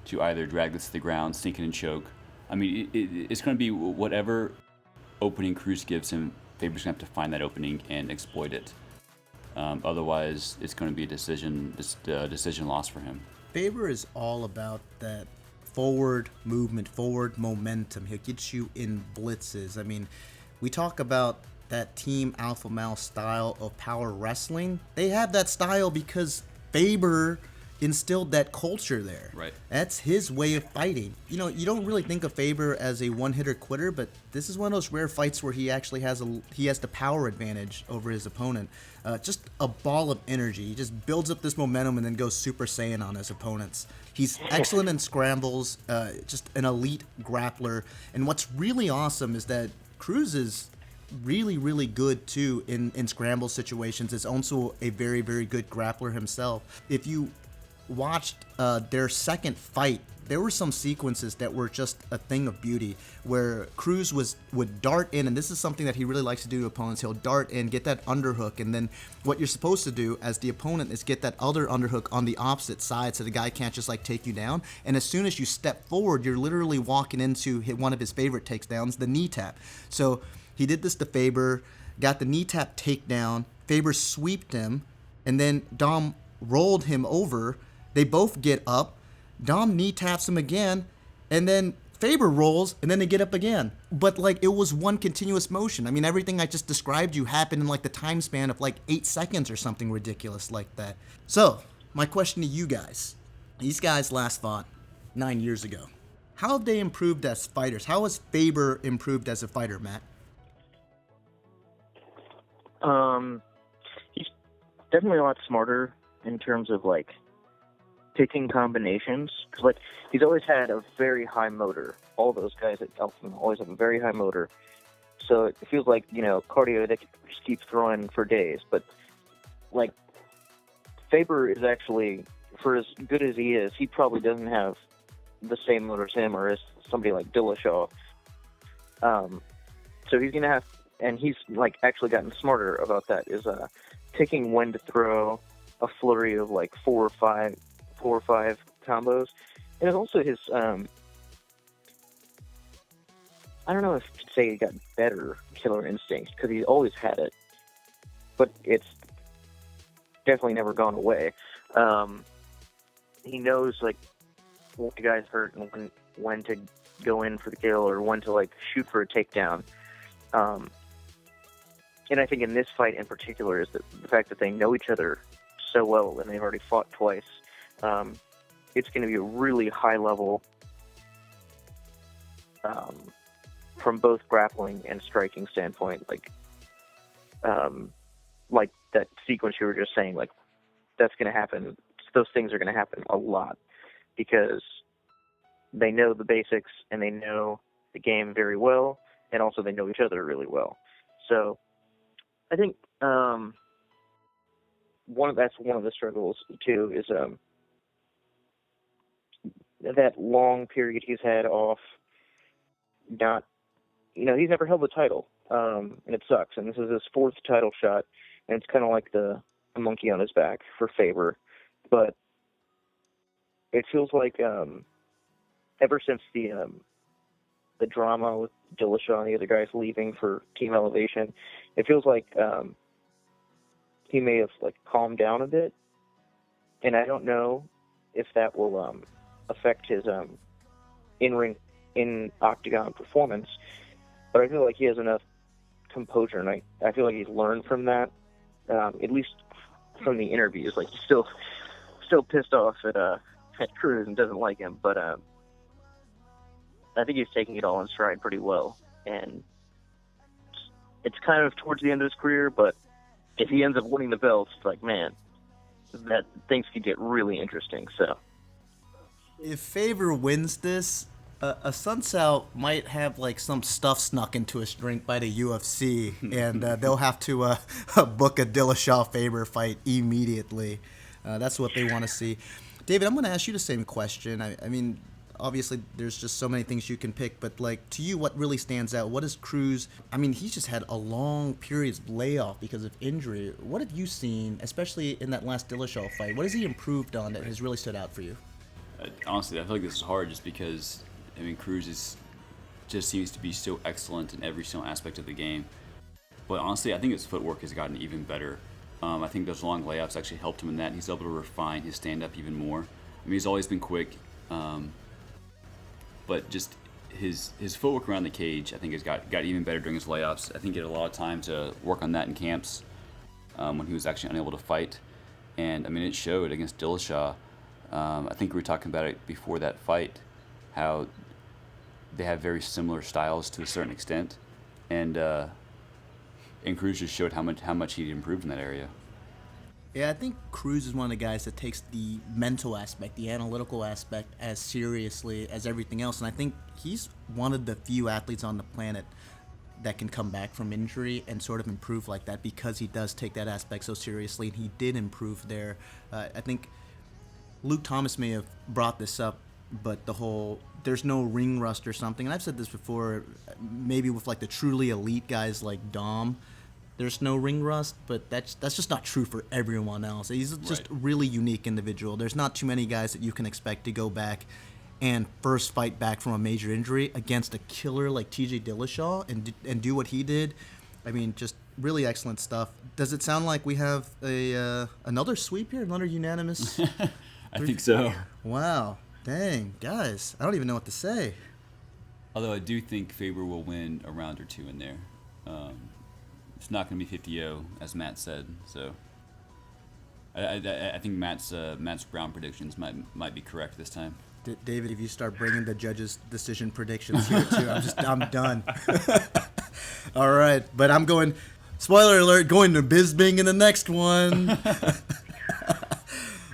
to either drag this to the ground, sink it and choke. I mean, it's going to be whatever opening Cruz gives him, Faber's going to have to find that opening and exploit it. Otherwise, it's going to be a decision loss for him. Faber is all about that forward movement, forward momentum. He'll get you in blitzes. I mean, we talk about that Team Alpha Male style of power wrestling. They have that style because Faber instilled that culture there. Right. That's his way of fighting. You know, you don't really think of Faber as a one-hitter quitter, but this is one of those rare fights where he actually has the power advantage over his opponent. Just a ball of energy. He just builds up this momentum and then goes Super Saiyan on his opponents. He's excellent in scrambles, just an elite grappler. And what's really awesome is that Cruz is really, really good too in scramble situations. Is also a very, very good grappler himself. If you watched their second fight, there were some sequences that were just a thing of beauty, where Cruz would dart in, and this is something that he really likes to do to opponents. He'll dart in, get that underhook, and then what you're supposed to do as the opponent is get that other underhook on the opposite side, so the guy can't just like take you down. And as soon as you step forward, you're literally walking into one of his favorite takedowns, the knee tap. So he did this to Faber, got the knee tap takedown. Faber sweeped him, and then Dom rolled him over. They both get up. Dom knee taps him again, and then Faber rolls, and then they get up again. But like, it was one continuous motion. I mean, everything I just described you happened in like the time span of like 8 seconds or something ridiculous like that. So, my question to you guys. These guys last fought 9 years ago. How have they improved as fighters? How has Faber improved as a fighter, Matt? He's definitely a lot smarter in terms of like picking combinations, because like he's always had a very high motor. All those guys at Elfman always have a very high motor, so it feels like, you know, cardio they can just keep throwing for days. But like Faber is actually, for as good as he is, he probably doesn't have the same motor as him or as somebody like Dillashaw. So he's gonna have, and he's like actually gotten smarter about that, is picking when to throw a flurry of like four or five combos. And it's also his I don't know if you'd say he got better killer instinct, because he's always had it, but it's definitely never gone away. He knows like when the guy's hurt and when to go in for the kill or when to like shoot for a takedown. And I think in this fight in particular is that the fact that they know each other so well and they've already fought twice. It's going to be a really high level from both grappling and striking standpoint. Like that sequence you were just saying, like that's going to happen. Those things are going to happen a lot because they know the basics and they know the game very well, and also they know each other really well. So I think that's one of the struggles too, is that long period he's had off. Not, you know, he's never held the title, and it sucks. And this is his 4th title shot, and it's kind of like the monkey on his back for Faber. But it feels like ever since the drama with Dillashaw and the other guys leaving for Team Elevation, it feels like he may have like calmed down a bit, and I don't know if that will affect his in octagon performance, but I feel like he has enough composure, and I feel like he's learned from that, at least from the interviews. Like, he's still pissed off at Cruz and doesn't like him, but I think he's taking it all in stride pretty well, and it's kind of towards the end of his career, but if he ends up winning the belts, it's like, man, that things could get really interesting. So if Faber wins this, a Sun Tzu might have like some stuff snuck into his drink by the UFC, and they'll have to book a Dillashaw Faber fight immediately. That's what they want to see. David, I'm going to ask you the same question. I mean, obviously there's just so many things you can pick, but like, to you, what really stands out? What is Cruz? I mean, he's just had a long period of layoff because of injury. What have you seen, especially in that last Dillashaw fight? What has he improved on that has really stood out for you? Honestly, I feel like this is hard just because, I mean, Cruz just seems to be so excellent in every single aspect of the game. But honestly, I think his footwork has gotten even better. I think those long layups actually helped him in that. He's able to refine his stand-up even more. I mean, he's always been quick, but just his footwork around the cage, I think, has got even better during his layups. I think he had a lot of time to work on that in camps when he was actually unable to fight. And, I mean, it showed against Dillashaw. I think we were talking about it before that fight, how they have very similar styles to a certain extent, and Cruz just showed how much he'd improved in that area. Yeah, I think Cruz is one of the guys that takes the mental aspect, the analytical aspect, as seriously as everything else, and I think he's one of the few athletes on the planet that can come back from injury and sort of improve like that, because he does take that aspect so seriously, and he did improve there. I think Luke Thomas may have brought this up, but the whole there's no ring rust or something. And I've said this before, maybe with like the truly elite guys like Dom, there's no ring rust, but that's just not true for everyone else. He's just a really unique individual. There's not too many guys that you can expect to go back and first fight back from a major injury against a killer like TJ Dillashaw and do what he did. I mean, just really excellent stuff. Does it sound like we have another sweep here, another unanimous? I think so. Wow, dang, guys, I don't even know what to say. Although I do think Faber will win a round or two in there. It's not going to be 50-0, as Matt said. So I think Matt's Brown predictions might be correct this time. David, if you start bringing the judges' decision predictions here too, I'm done. All right, but I'm going. Spoiler alert: going to Bisping in the next one.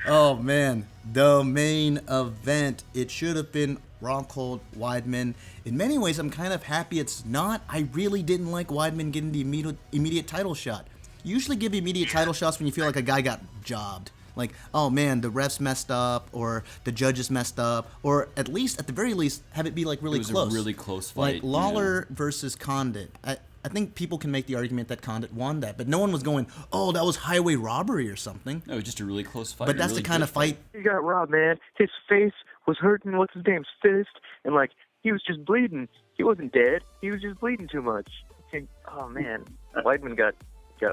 Oh man, the main event. It should have been Rockhold Weidman. In many ways, I'm kind of happy it's not. I really didn't like Weidman getting the immediate title shot. You usually give immediate title shots when you feel like a guy got jobbed. Like, oh man, the refs messed up, or the judges messed up, or at the very least, have it be like really close. It was a really close fight. Like Lawler versus Condit. I think people can make the argument that Condit won that, but no one was going, oh, that was highway robbery or something. No, it was just a really close fight. But that's the kind of fight. He got robbed, man. His face was hurting. What's his name's fist? And like, he was just bleeding. He wasn't dead. He was just bleeding too much. And, oh man, Weidman got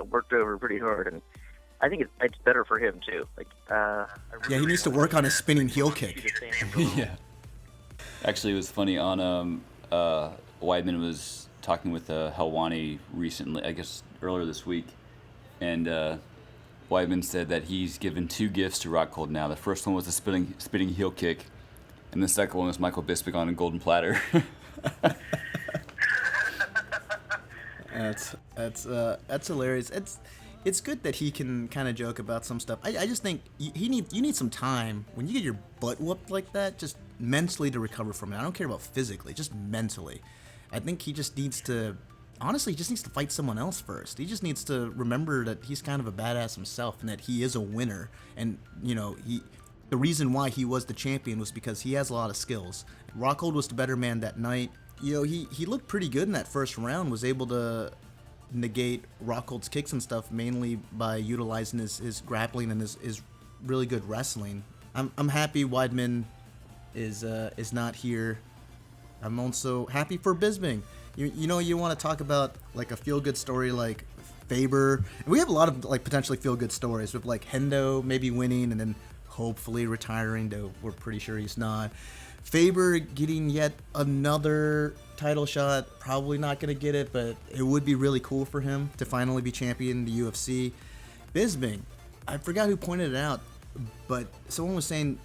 worked over pretty hard, and I think it's better for him too. Like, yeah, he needs to work on his spinning heel kick. Yeah. Actually, it was funny. On Weidman was talking with Helwani recently, I guess earlier this week, and Weidman said that he's given 2 gifts to Rockhold now. The first one was the spinning heel kick, and the second one was Michael Bisping on a golden platter. That's hilarious. It's good that he can kind of joke about some stuff. I just think you need some time when you get your butt whooped like that, just mentally to recover from it. I don't care about physically, just mentally. I think he just needs to, honestly, he just needs to fight someone else first. He just needs to remember that he's kind of a badass himself and that he is a winner. And, you know, the reason why he was the champion was because he has a lot of skills. Rockhold was the better man that night. You know, he looked pretty good in that first round, was able to negate Rockhold's kicks and stuff, mainly by utilizing his grappling and his really good wrestling. I'm happy Weidman is not here. I'm also happy for Bisping. You know, you want to talk about like a feel-good story like Faber. And we have a lot of like potentially feel-good stories with like Hendo maybe winning and then hopefully retiring, though we're pretty sure he's not. Faber getting yet another title shot, probably not going to get it, but it would be really cool for him to finally be champion in the UFC. Bisping, I forgot who pointed it out, but someone was saying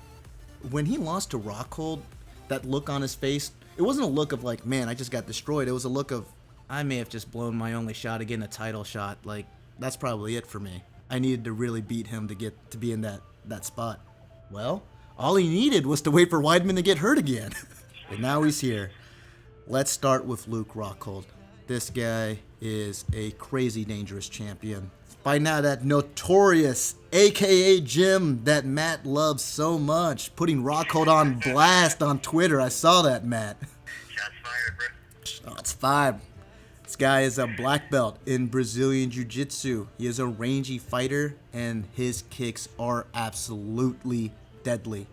when he lost to Rockhold, that look on his face, it wasn't a look of like, man, I just got destroyed. It was a look of, I may have just blown my only shot at getting a title shot. Like, that's probably it for me. I needed to really beat him to get to be in that spot. Well, all he needed was to wait for Weidman to get hurt again. And now he's here. Let's start with Luke Rockhold. This guy is a crazy dangerous champion. By now, that notorious, a.k.a. Jim, that Matt loves so much, putting Rockhold on blast on Twitter. I saw that, Matt. Shots fired, bro. Shots fired. This guy is a black belt in Brazilian Jiu-Jitsu. He is a rangy fighter, and his kicks are absolutely deadly.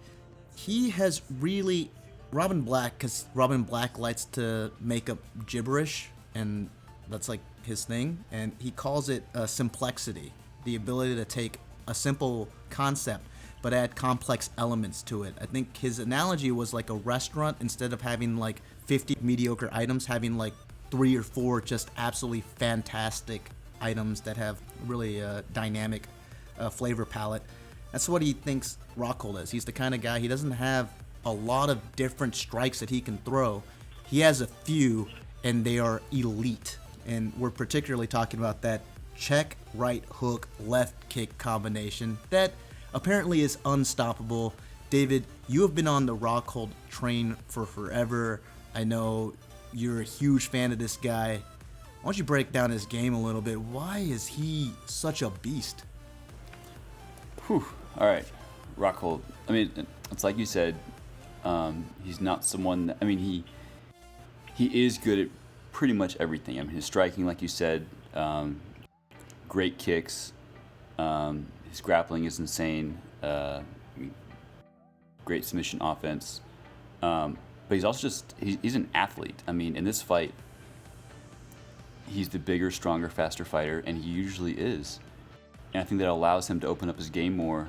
He has really... Robin Black, because Robin Black likes to make up gibberish, and that's like his thing, and he calls it simplexity, the ability to take a simple concept but add complex elements to it. I think his analogy was like a restaurant, instead of having like 50 mediocre items, having like 3 or 4 just absolutely fantastic items that have really dynamic flavor palette. That's what he thinks Rockhold is. He's the kind of guy, he doesn't have a lot of different strikes that he can throw. He has a few, and they are elite. And we're particularly talking about that check, right hook, left kick combination that apparently is unstoppable. David, you have been on the Rockhold train for forever. I know you're a huge fan of this guy. Why don't you break down his game a little bit? Why is he such a beast? Whew. All right. Rockhold, I mean, it's like you said, he's not someone that, I mean, he is good at pretty much everything. I mean, his striking, like you said, great kicks, his grappling is insane, I mean, great submission offense, but he's also just, he's an athlete. I mean, in this fight, he's the bigger, stronger, faster fighter, and he usually is. And I think that allows him to open up his game more.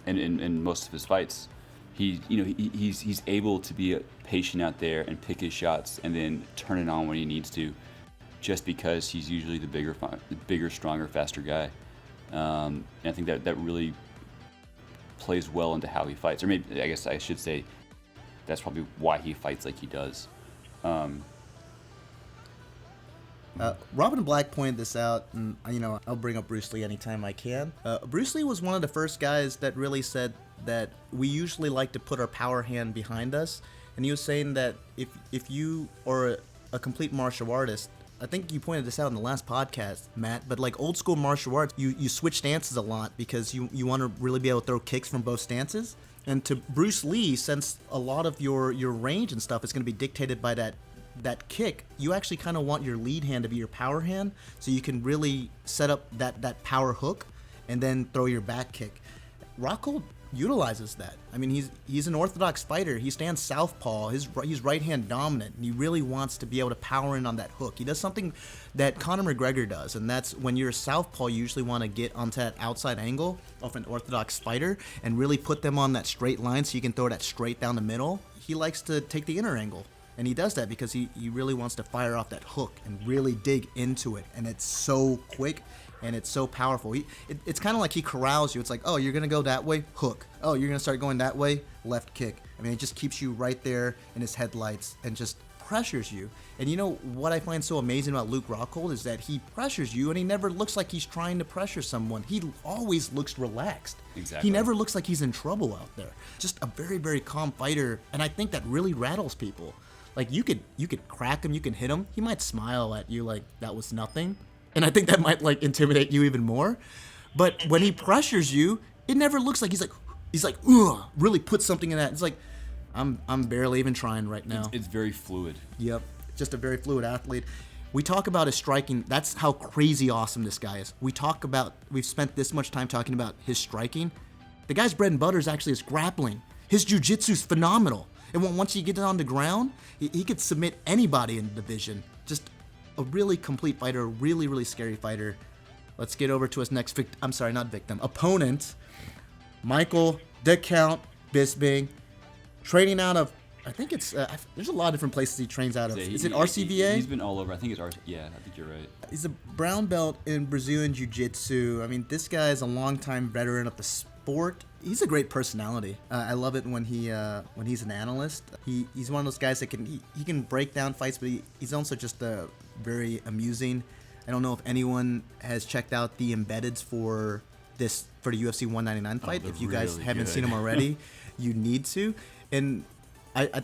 In most of his fights, he's able to be patient out there and pick his shots and then turn it on when he needs to, just because he's usually the bigger, stronger, faster guy. And I think that really plays well into how he fights, or maybe I guess I should say that's probably why he fights like he does. Robin Black pointed this out, and I'll bring up Bruce Lee anytime I can. Bruce Lee was one of the first guys that really said that we usually like to put our power hand behind us, and he was saying that if you are a complete martial artist, I think you pointed this out in the last podcast, Matt, but like old school martial arts, you switch stances a lot because you want to really be able to throw kicks from both stances. And to Bruce Lee, since a lot of your range and stuff is going to be dictated by that kick, you actually kind of want your lead hand to be your power hand, so you can really set up that power hook and then throw your back kick. Rockhold utilizes that. I mean, he's an orthodox fighter. He stands southpaw. He's right hand dominant, and he really wants to be able to power in on that hook. He does something that Conor McGregor does, and that's when you're a southpaw, you usually want to get onto that outside angle of an orthodox fighter and really put them on that straight line so you can throw that straight down the middle. He likes to take the inner angle. And he does that because he really wants to fire off that hook and really dig into it. And it's so quick and it's so powerful. It's kind of like he corrals you. It's like, oh, you're going to go that way, hook. Oh, you're going to start going that way, left kick. I mean, it just keeps you right there in his headlights and just pressures you. And you know what I find so amazing about Luke Rockhold is that he pressures you and he never looks like he's trying to pressure someone. He always looks relaxed. Exactly. He never looks like he's in trouble out there. Just a very, very calm fighter. And I think that really rattles people. Like, you could crack him, you can hit him. He might smile at you like that was nothing. And I think that might, like, intimidate you even more. But when he pressures you, it never looks like he's like, ugh, really put something in that. It's like, I'm barely even trying right now. It's very fluid. Yep, just a very fluid athlete. We talk about his striking. That's how crazy awesome this guy is. We've spent this much time talking about his striking. The guy's bread and butter is actually his grappling. His jiu-jitsu's phenomenal. And once you get it on the ground, he could submit anybody in the division. Just a really complete fighter, a really, really scary fighter. Let's get over to his next opponent, Michael "The Count" Bisping, training out of, I think it's, there's a lot of different places he trains out of. Is it RCVA? He's been all over. I think it's RCVA. Yeah, I think you're right. He's a brown belt in Brazilian Jiu-Jitsu. I mean, this guy is a longtime veteran of the sport. He's a great personality. I love it when he's an analyst. He's one of those guys that he can break down fights, but he's also just very amusing. I don't know if anyone has checked out the embeddeds for the UFC 199 fight. If you guys haven't seen them already, you need to. And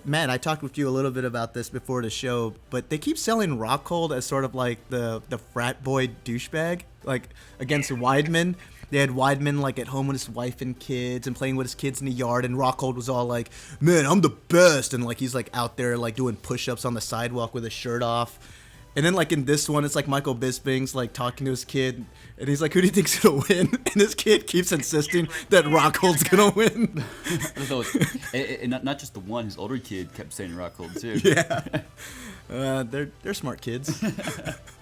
Matt, I talked with you a little bit about this before the show, but they keep selling Rockhold as sort of like the frat boy douchebag, like against Weidman. They had Weidman like at home with his wife and kids and playing with his kids in the yard, and Rockhold was all like, "Man, I'm the best," and like he's like out there like doing push-ups on the sidewalk with his shirt off. And then like in this one, it's like Michael Bisping's like talking to his kid, and he's like, "Who do you think's gonna win?" And his kid keeps insisting that Rockhold's gonna win. And not just the one, his older kid kept saying Rockhold too. Yeah, they're smart kids.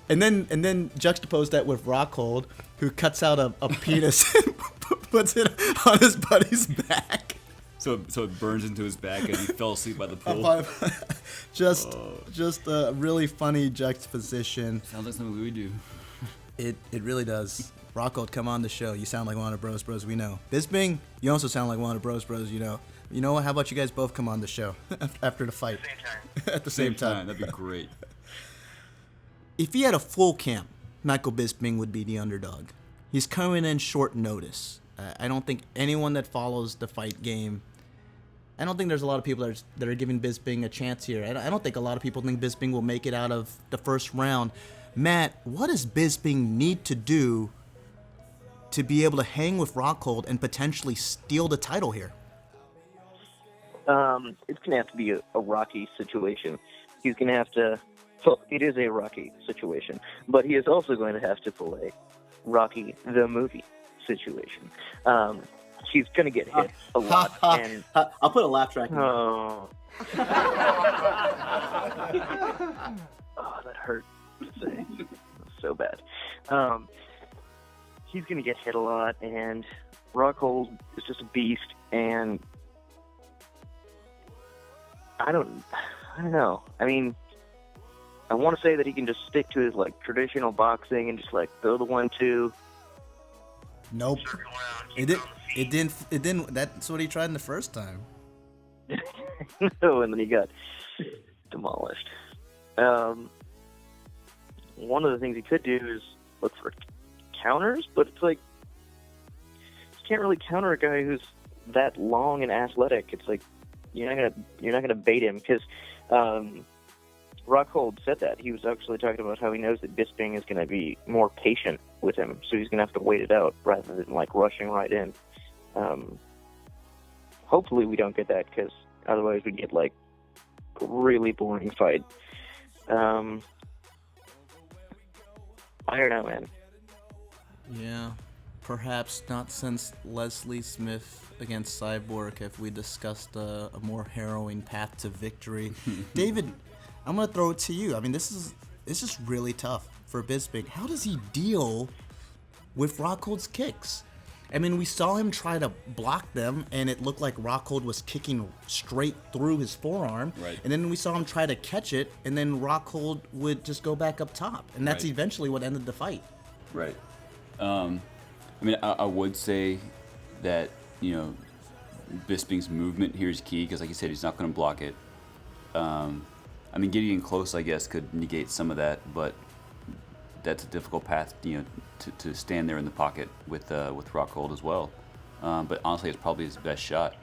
And then juxtapose that with Rockhold, who cuts out a penis and puts it on his buddy's back. So it burns into his back and he fell asleep by the pool. Just a really funny juxtaposition. Sounds like something we would do. It really does. Rockhold, come on the show. You sound like one of the bros we know. Bisping, you also sound like one of the bros you know. You know what? How about you guys both come on the show after the fight? At the same time. That'd be great. If he had a full camp, Michael Bisping would be the underdog. He's coming in short notice. I don't think anyone that follows the fight game, I don't think there's a lot of people that are giving Bisping a chance here. I don't think a lot of people think Bisping will make it out of the first round. Matt, what does Bisping need to do to be able to hang with Rockhold and potentially steal the title here? It's going to have to be a rocky situation. He's going to have to. Well, it is a rocky situation, but he is also going to have to pull a Rocky the movie situation. He's going to get hit a lot, and I'll put a laugh track in there. oh, that hurt to say. So bad. He's going to get hit a lot, and Rockhold is just a beast, and I don't know. I mean, I want to say that he can just stick to his like traditional boxing and just like throw the 1-2. Nope. Circle around, It keep did. on the feet. It didn't. That's what he tried in the first time. No, and then he got demolished. One of the things he could do is look for counters, but it's like you can't really counter a guy who's that long and athletic. It's like you're not gonna bait him because Rockhold said that he was actually talking about how he knows that Bisping is going to be more patient with him, so he's going to have to wait it out rather than like rushing right in. Hopefully we don't get that because otherwise we get like a really boring fight. I don't know, man. Yeah, perhaps not since Leslie Smith against Cyborg have we discussed a more harrowing path to victory. David, I'm gonna throw it to you. I mean, this is really tough for Bisping. How does he deal with Rockhold's kicks? I mean, we saw him try to block them, and it looked like Rockhold was kicking straight through his forearm. Right. And then we saw him try to catch it, and then Rockhold would just go back up top, and that's Right. eventually what ended the fight. Right. I mean, I would say that, you know, Bisping's movement here is key because, like you said, he's not going to block it. I mean, getting in close, I guess, could negate some of that, but that's a difficult path, you know, to stand there in the pocket with Rockhold as well. But honestly, it's probably his best shot.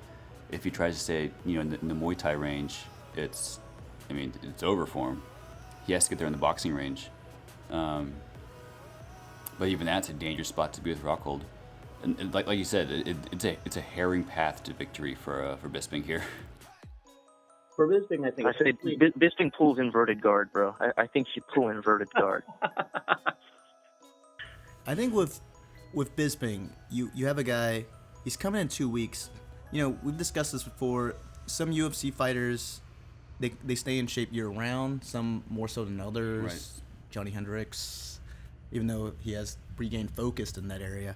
If he tries to stay, you know, in the Muay Thai range, it's over for him. He has to get there in the boxing range. But even that's a dangerous spot to be with Rockhold. And like you said, it's a herring path to victory for Bisping here. For Bisping, I think I say Bisping pulls inverted guard, bro. I think you pull inverted guard. I think with Bisping, you have a guy. He's coming in 2 weeks. You know, we've discussed this before. Some UFC fighters, they stay in shape year round. Some more so than others. Right. Johnny Hendricks, even though he has regained focus in that area.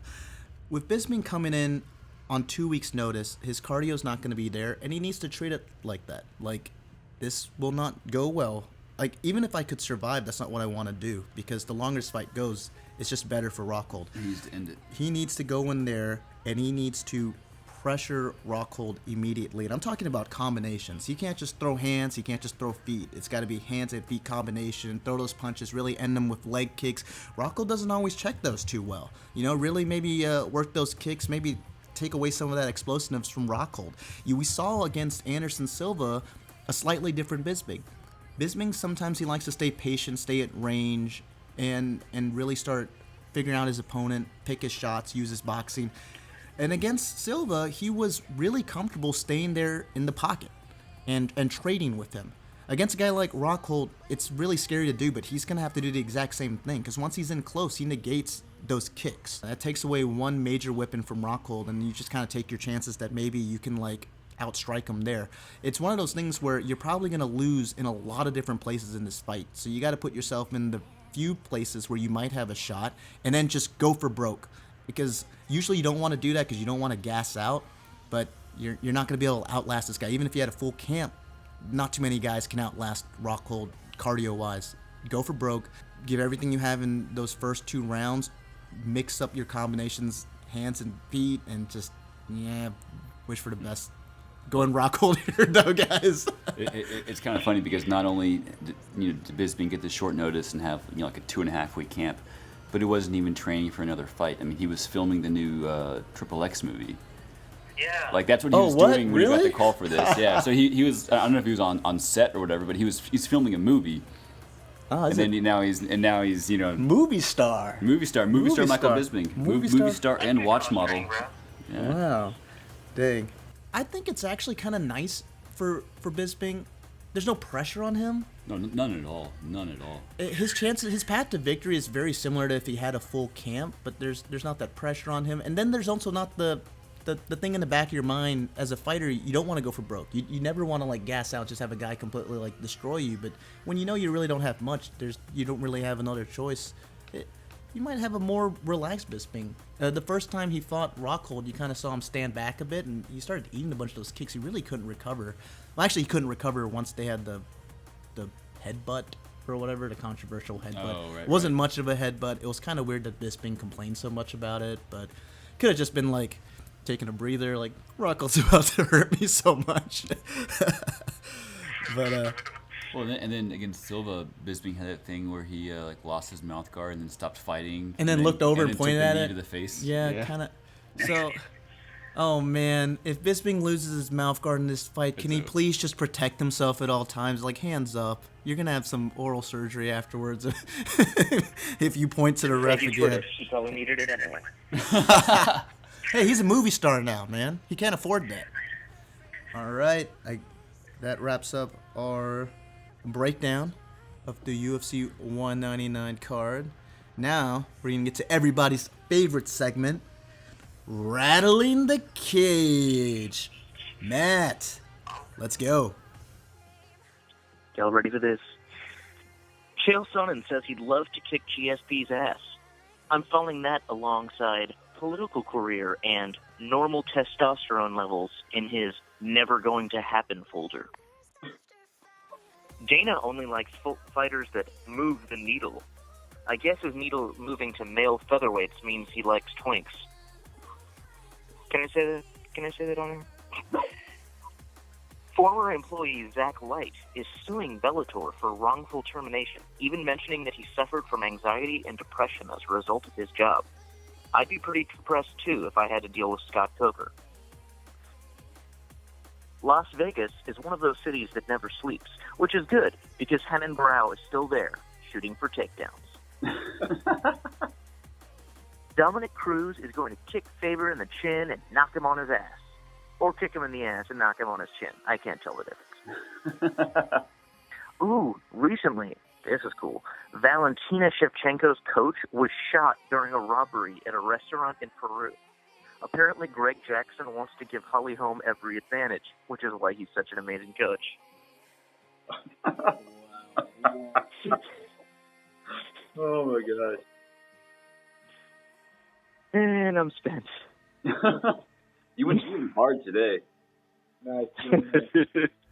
With Bisping coming in on 2 weeks' notice, his cardio's not going to be there, and he needs to treat it like that. Like, this will not go well. Like, even if I could survive, that's not what I want to do, because the longer this fight goes, it's just better for Rockhold. He needs to end it. He needs to go in there, and he needs to pressure Rockhold immediately. And I'm talking about combinations. He can't just throw hands. He can't just throw feet. It's got to be hands and feet combination. Throw those punches, really end them with leg kicks. Rockhold doesn't always check those too well. You know, really maybe work those kicks, maybe take away some of that explosiveness from Rockhold. We saw against Anderson Silva a slightly different Bisping. Bisping, sometimes he likes to stay patient, stay at range, and really start figuring out his opponent, pick his shots, use his boxing. And against Silva, he was really comfortable staying there in the pocket and trading with him. Against a guy like Rockhold, it's really scary to do, but he's going to have to do the exact same thing, because once he's in close, he negates those kicks. That takes away one major weapon from Rockhold, and you just kind of take your chances that maybe you can, like, outstrike him there. It's one of those things where you're probably going to lose in a lot of different places in this fight, so you got to put yourself in the few places where you might have a shot, and then just go for broke. Because usually you don't want to do that because you don't want to gas out, but you're not going to be able to outlast this guy. Even if you had a full camp, not too many guys can outlast Rockhold cardio-wise. Go for broke. Give everything you have in those first 2 rounds. Mix up your combinations, hands and feet, and just, wish for the best. Go and Rockhold here, though, guys. It's kind of funny because not only did Bisping get this short notice and have like a 2.5-week camp, but he wasn't even training for another fight. I mean, he was filming the new Triple X movie. Yeah. Like, that's what he was what? doing when he got Really? the call for this. Yeah, so he was, I don't know if he was on set or whatever, but he's filming a movie. Oh, and then now he's movie star. movie star Michael star. Bisping, Movie star and watch model. Yeah. Wow, dang. I think it's actually kind of nice for Bisping. There's no pressure on him. No, none at all. None at all. His path to victory is very similar to if he had a full camp, but there's not that pressure on him. And then there's also not the thing in the back of your mind as a fighter. You don't want to go for broke. You never want to like gas out, just have a guy completely like destroy you. But when you know you really don't have much, you don't really have another choice. You might have a more relaxed Bisping. The first time he fought Rockhold, you kind of saw him stand back a bit, and he started eating a bunch of those kicks. He really couldn't recover. Well, actually, he couldn't recover once they had the headbutt or whatever, the controversial headbutt. Oh, right, it wasn't much of a headbutt. It was kind of weird that Bisping complained so much about it, but could have just been like taking a breather, like Rockhold's about to hurt me so much. But Well, and then against Silva, Bisping had that thing where he like lost his mouth guard and then stopped fighting, and then looked over and then pointed took a at knee it to the face. Yeah. Kind of. So, oh man, if Bisping loses his mouth guard in this fight, can he please just protect himself at all times? Like, hands up. You're gonna have some oral surgery afterwards if you point to the ref again. He probably needed it anyway. Hey, he's a movie star now, man. He can't afford that. All right, that wraps up our breakdown of the UFC 199 card. Now we're gonna get to everybody's favorite segment, Rattling the Cage. Matt, let's go. Y'all ready for this? Chael Sonnen says he'd love to kick GSP's ass. I'm following that alongside political career and normal testosterone levels in his never going to happen folder. Dana only likes fighters that move the needle. I guess his needle moving to male featherweights means he likes twinks. Can I say that? Can I say that on here? Former employee Zach Light is suing Bellator for wrongful termination, even mentioning that he suffered from anxiety and depression as a result of his job. I'd be pretty depressed too if I had to deal with Scott Coker. Las Vegas is one of those cities that never sleeps, which is good because Henan Barrow is still there, shooting for takedowns. Dominic Cruz is going to kick Faber in the chin and knock him on his ass. Or kick him in the ass and knock him on his chin. I can't tell the difference. Ooh, recently, this is cool, Valentina Shevchenko's coach was shot during a robbery at a restaurant in Peru. Apparently, Greg Jackson wants to give Holly Holm every advantage, which is why he's such an amazing coach. Oh my god. And I'm spent. You went hard today.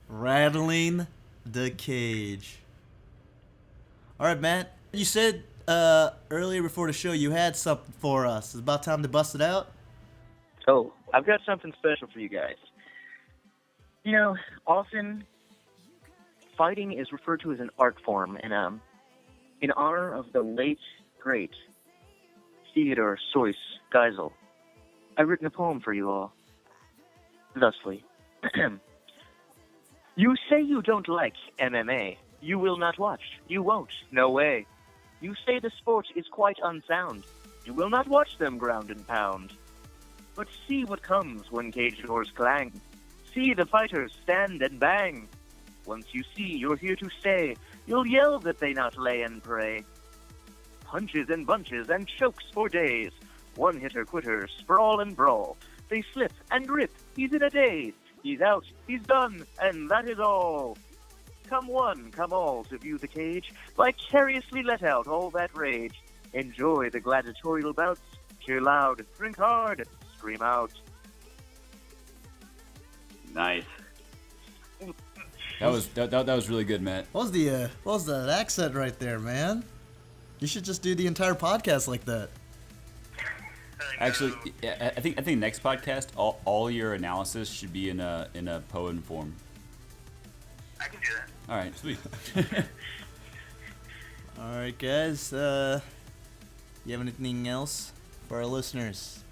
Rattling the Cage. All right, Matt. You said earlier before the show you had something for us. It's about time to bust it out. Oh, I've got something special for you guys. You know, often fighting is referred to as an art form, and in honor of the late, great Theodore Seuss Geisel, I've written a poem for you all. Thusly. You say you don't like MMA. You will not watch. You won't. No way. You say the sport is quite unsound. You will not watch them ground and pound. But see what comes when cage doors clang. See the fighters stand and bang. Once you see you're here to stay, you'll yell that they not lay and pray. Punches and bunches and chokes for days. One-hitter quitters, sprawl and brawl. They slip and rip, he's in a daze. He's out, he's done, and that is all. Come one, come all to view the cage. Vicariously let out all that rage. Enjoy the gladiatorial bouts. Cheer loud, drink hard, scream out. Nice. That was really good, Matt. What was that accent right there, man? You should just do the entire podcast like that. Actually, I think next podcast, all your analysis should be in a poem form. I can do that. All right, sweet. All right, guys. You have anything else for our listeners?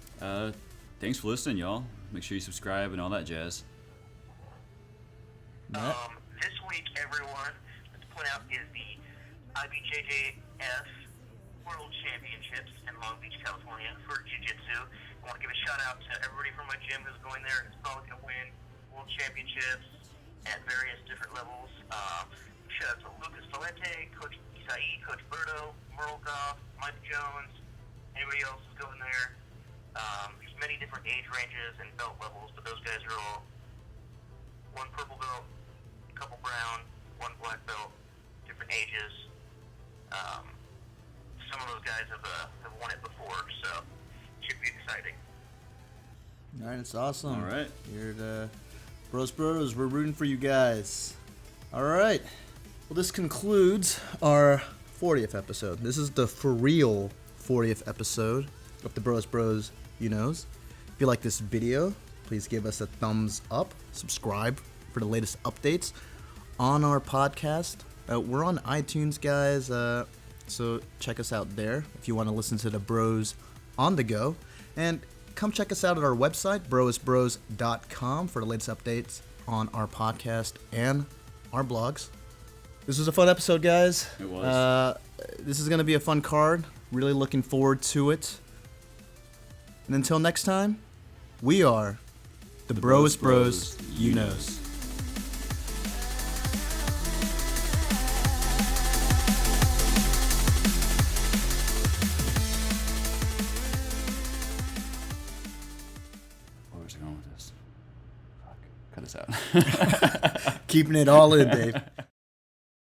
Thanks for listening, y'all. Make sure you subscribe and all that jazz. Matt? This week, everyone, let's point out, is the IBJJF World Championships in Long Beach, California for Jiu-Jitsu. I want to give a shout out to everybody from my gym who's going there and is probably going to win World Championships at various different levels. Shout out to Lucas Valente, Coach Isai, Coach Berto, Merle Goff, Mike Jones, anybody else who's going there. There's many different age ranges and belt levels, but those guys are all one purple belt, a couple brown, one black belt, different ages. Some of those guys have won it before, so it should be exciting. All right, it's awesome. All right. You're the Bros. We're rooting for you guys. All right. Well, this concludes our 40th episode. This is the for real 40th episode of the Bros. You Knows. If you like this video, please give us a thumbs up. Subscribe for the latest updates on our podcast. We're on iTunes, guys, so check us out there if you want to listen to the Bros on the go. And come check us out at our website, broisbros.com, for the latest updates on our podcast and our blogs. This was a fun episode, guys. It was. This is going to be a fun card. Really looking forward to it. And until next time, we are the Bros You Knows. Where was I going with this? Fuck. Cut this out. Keeping it all in, babe.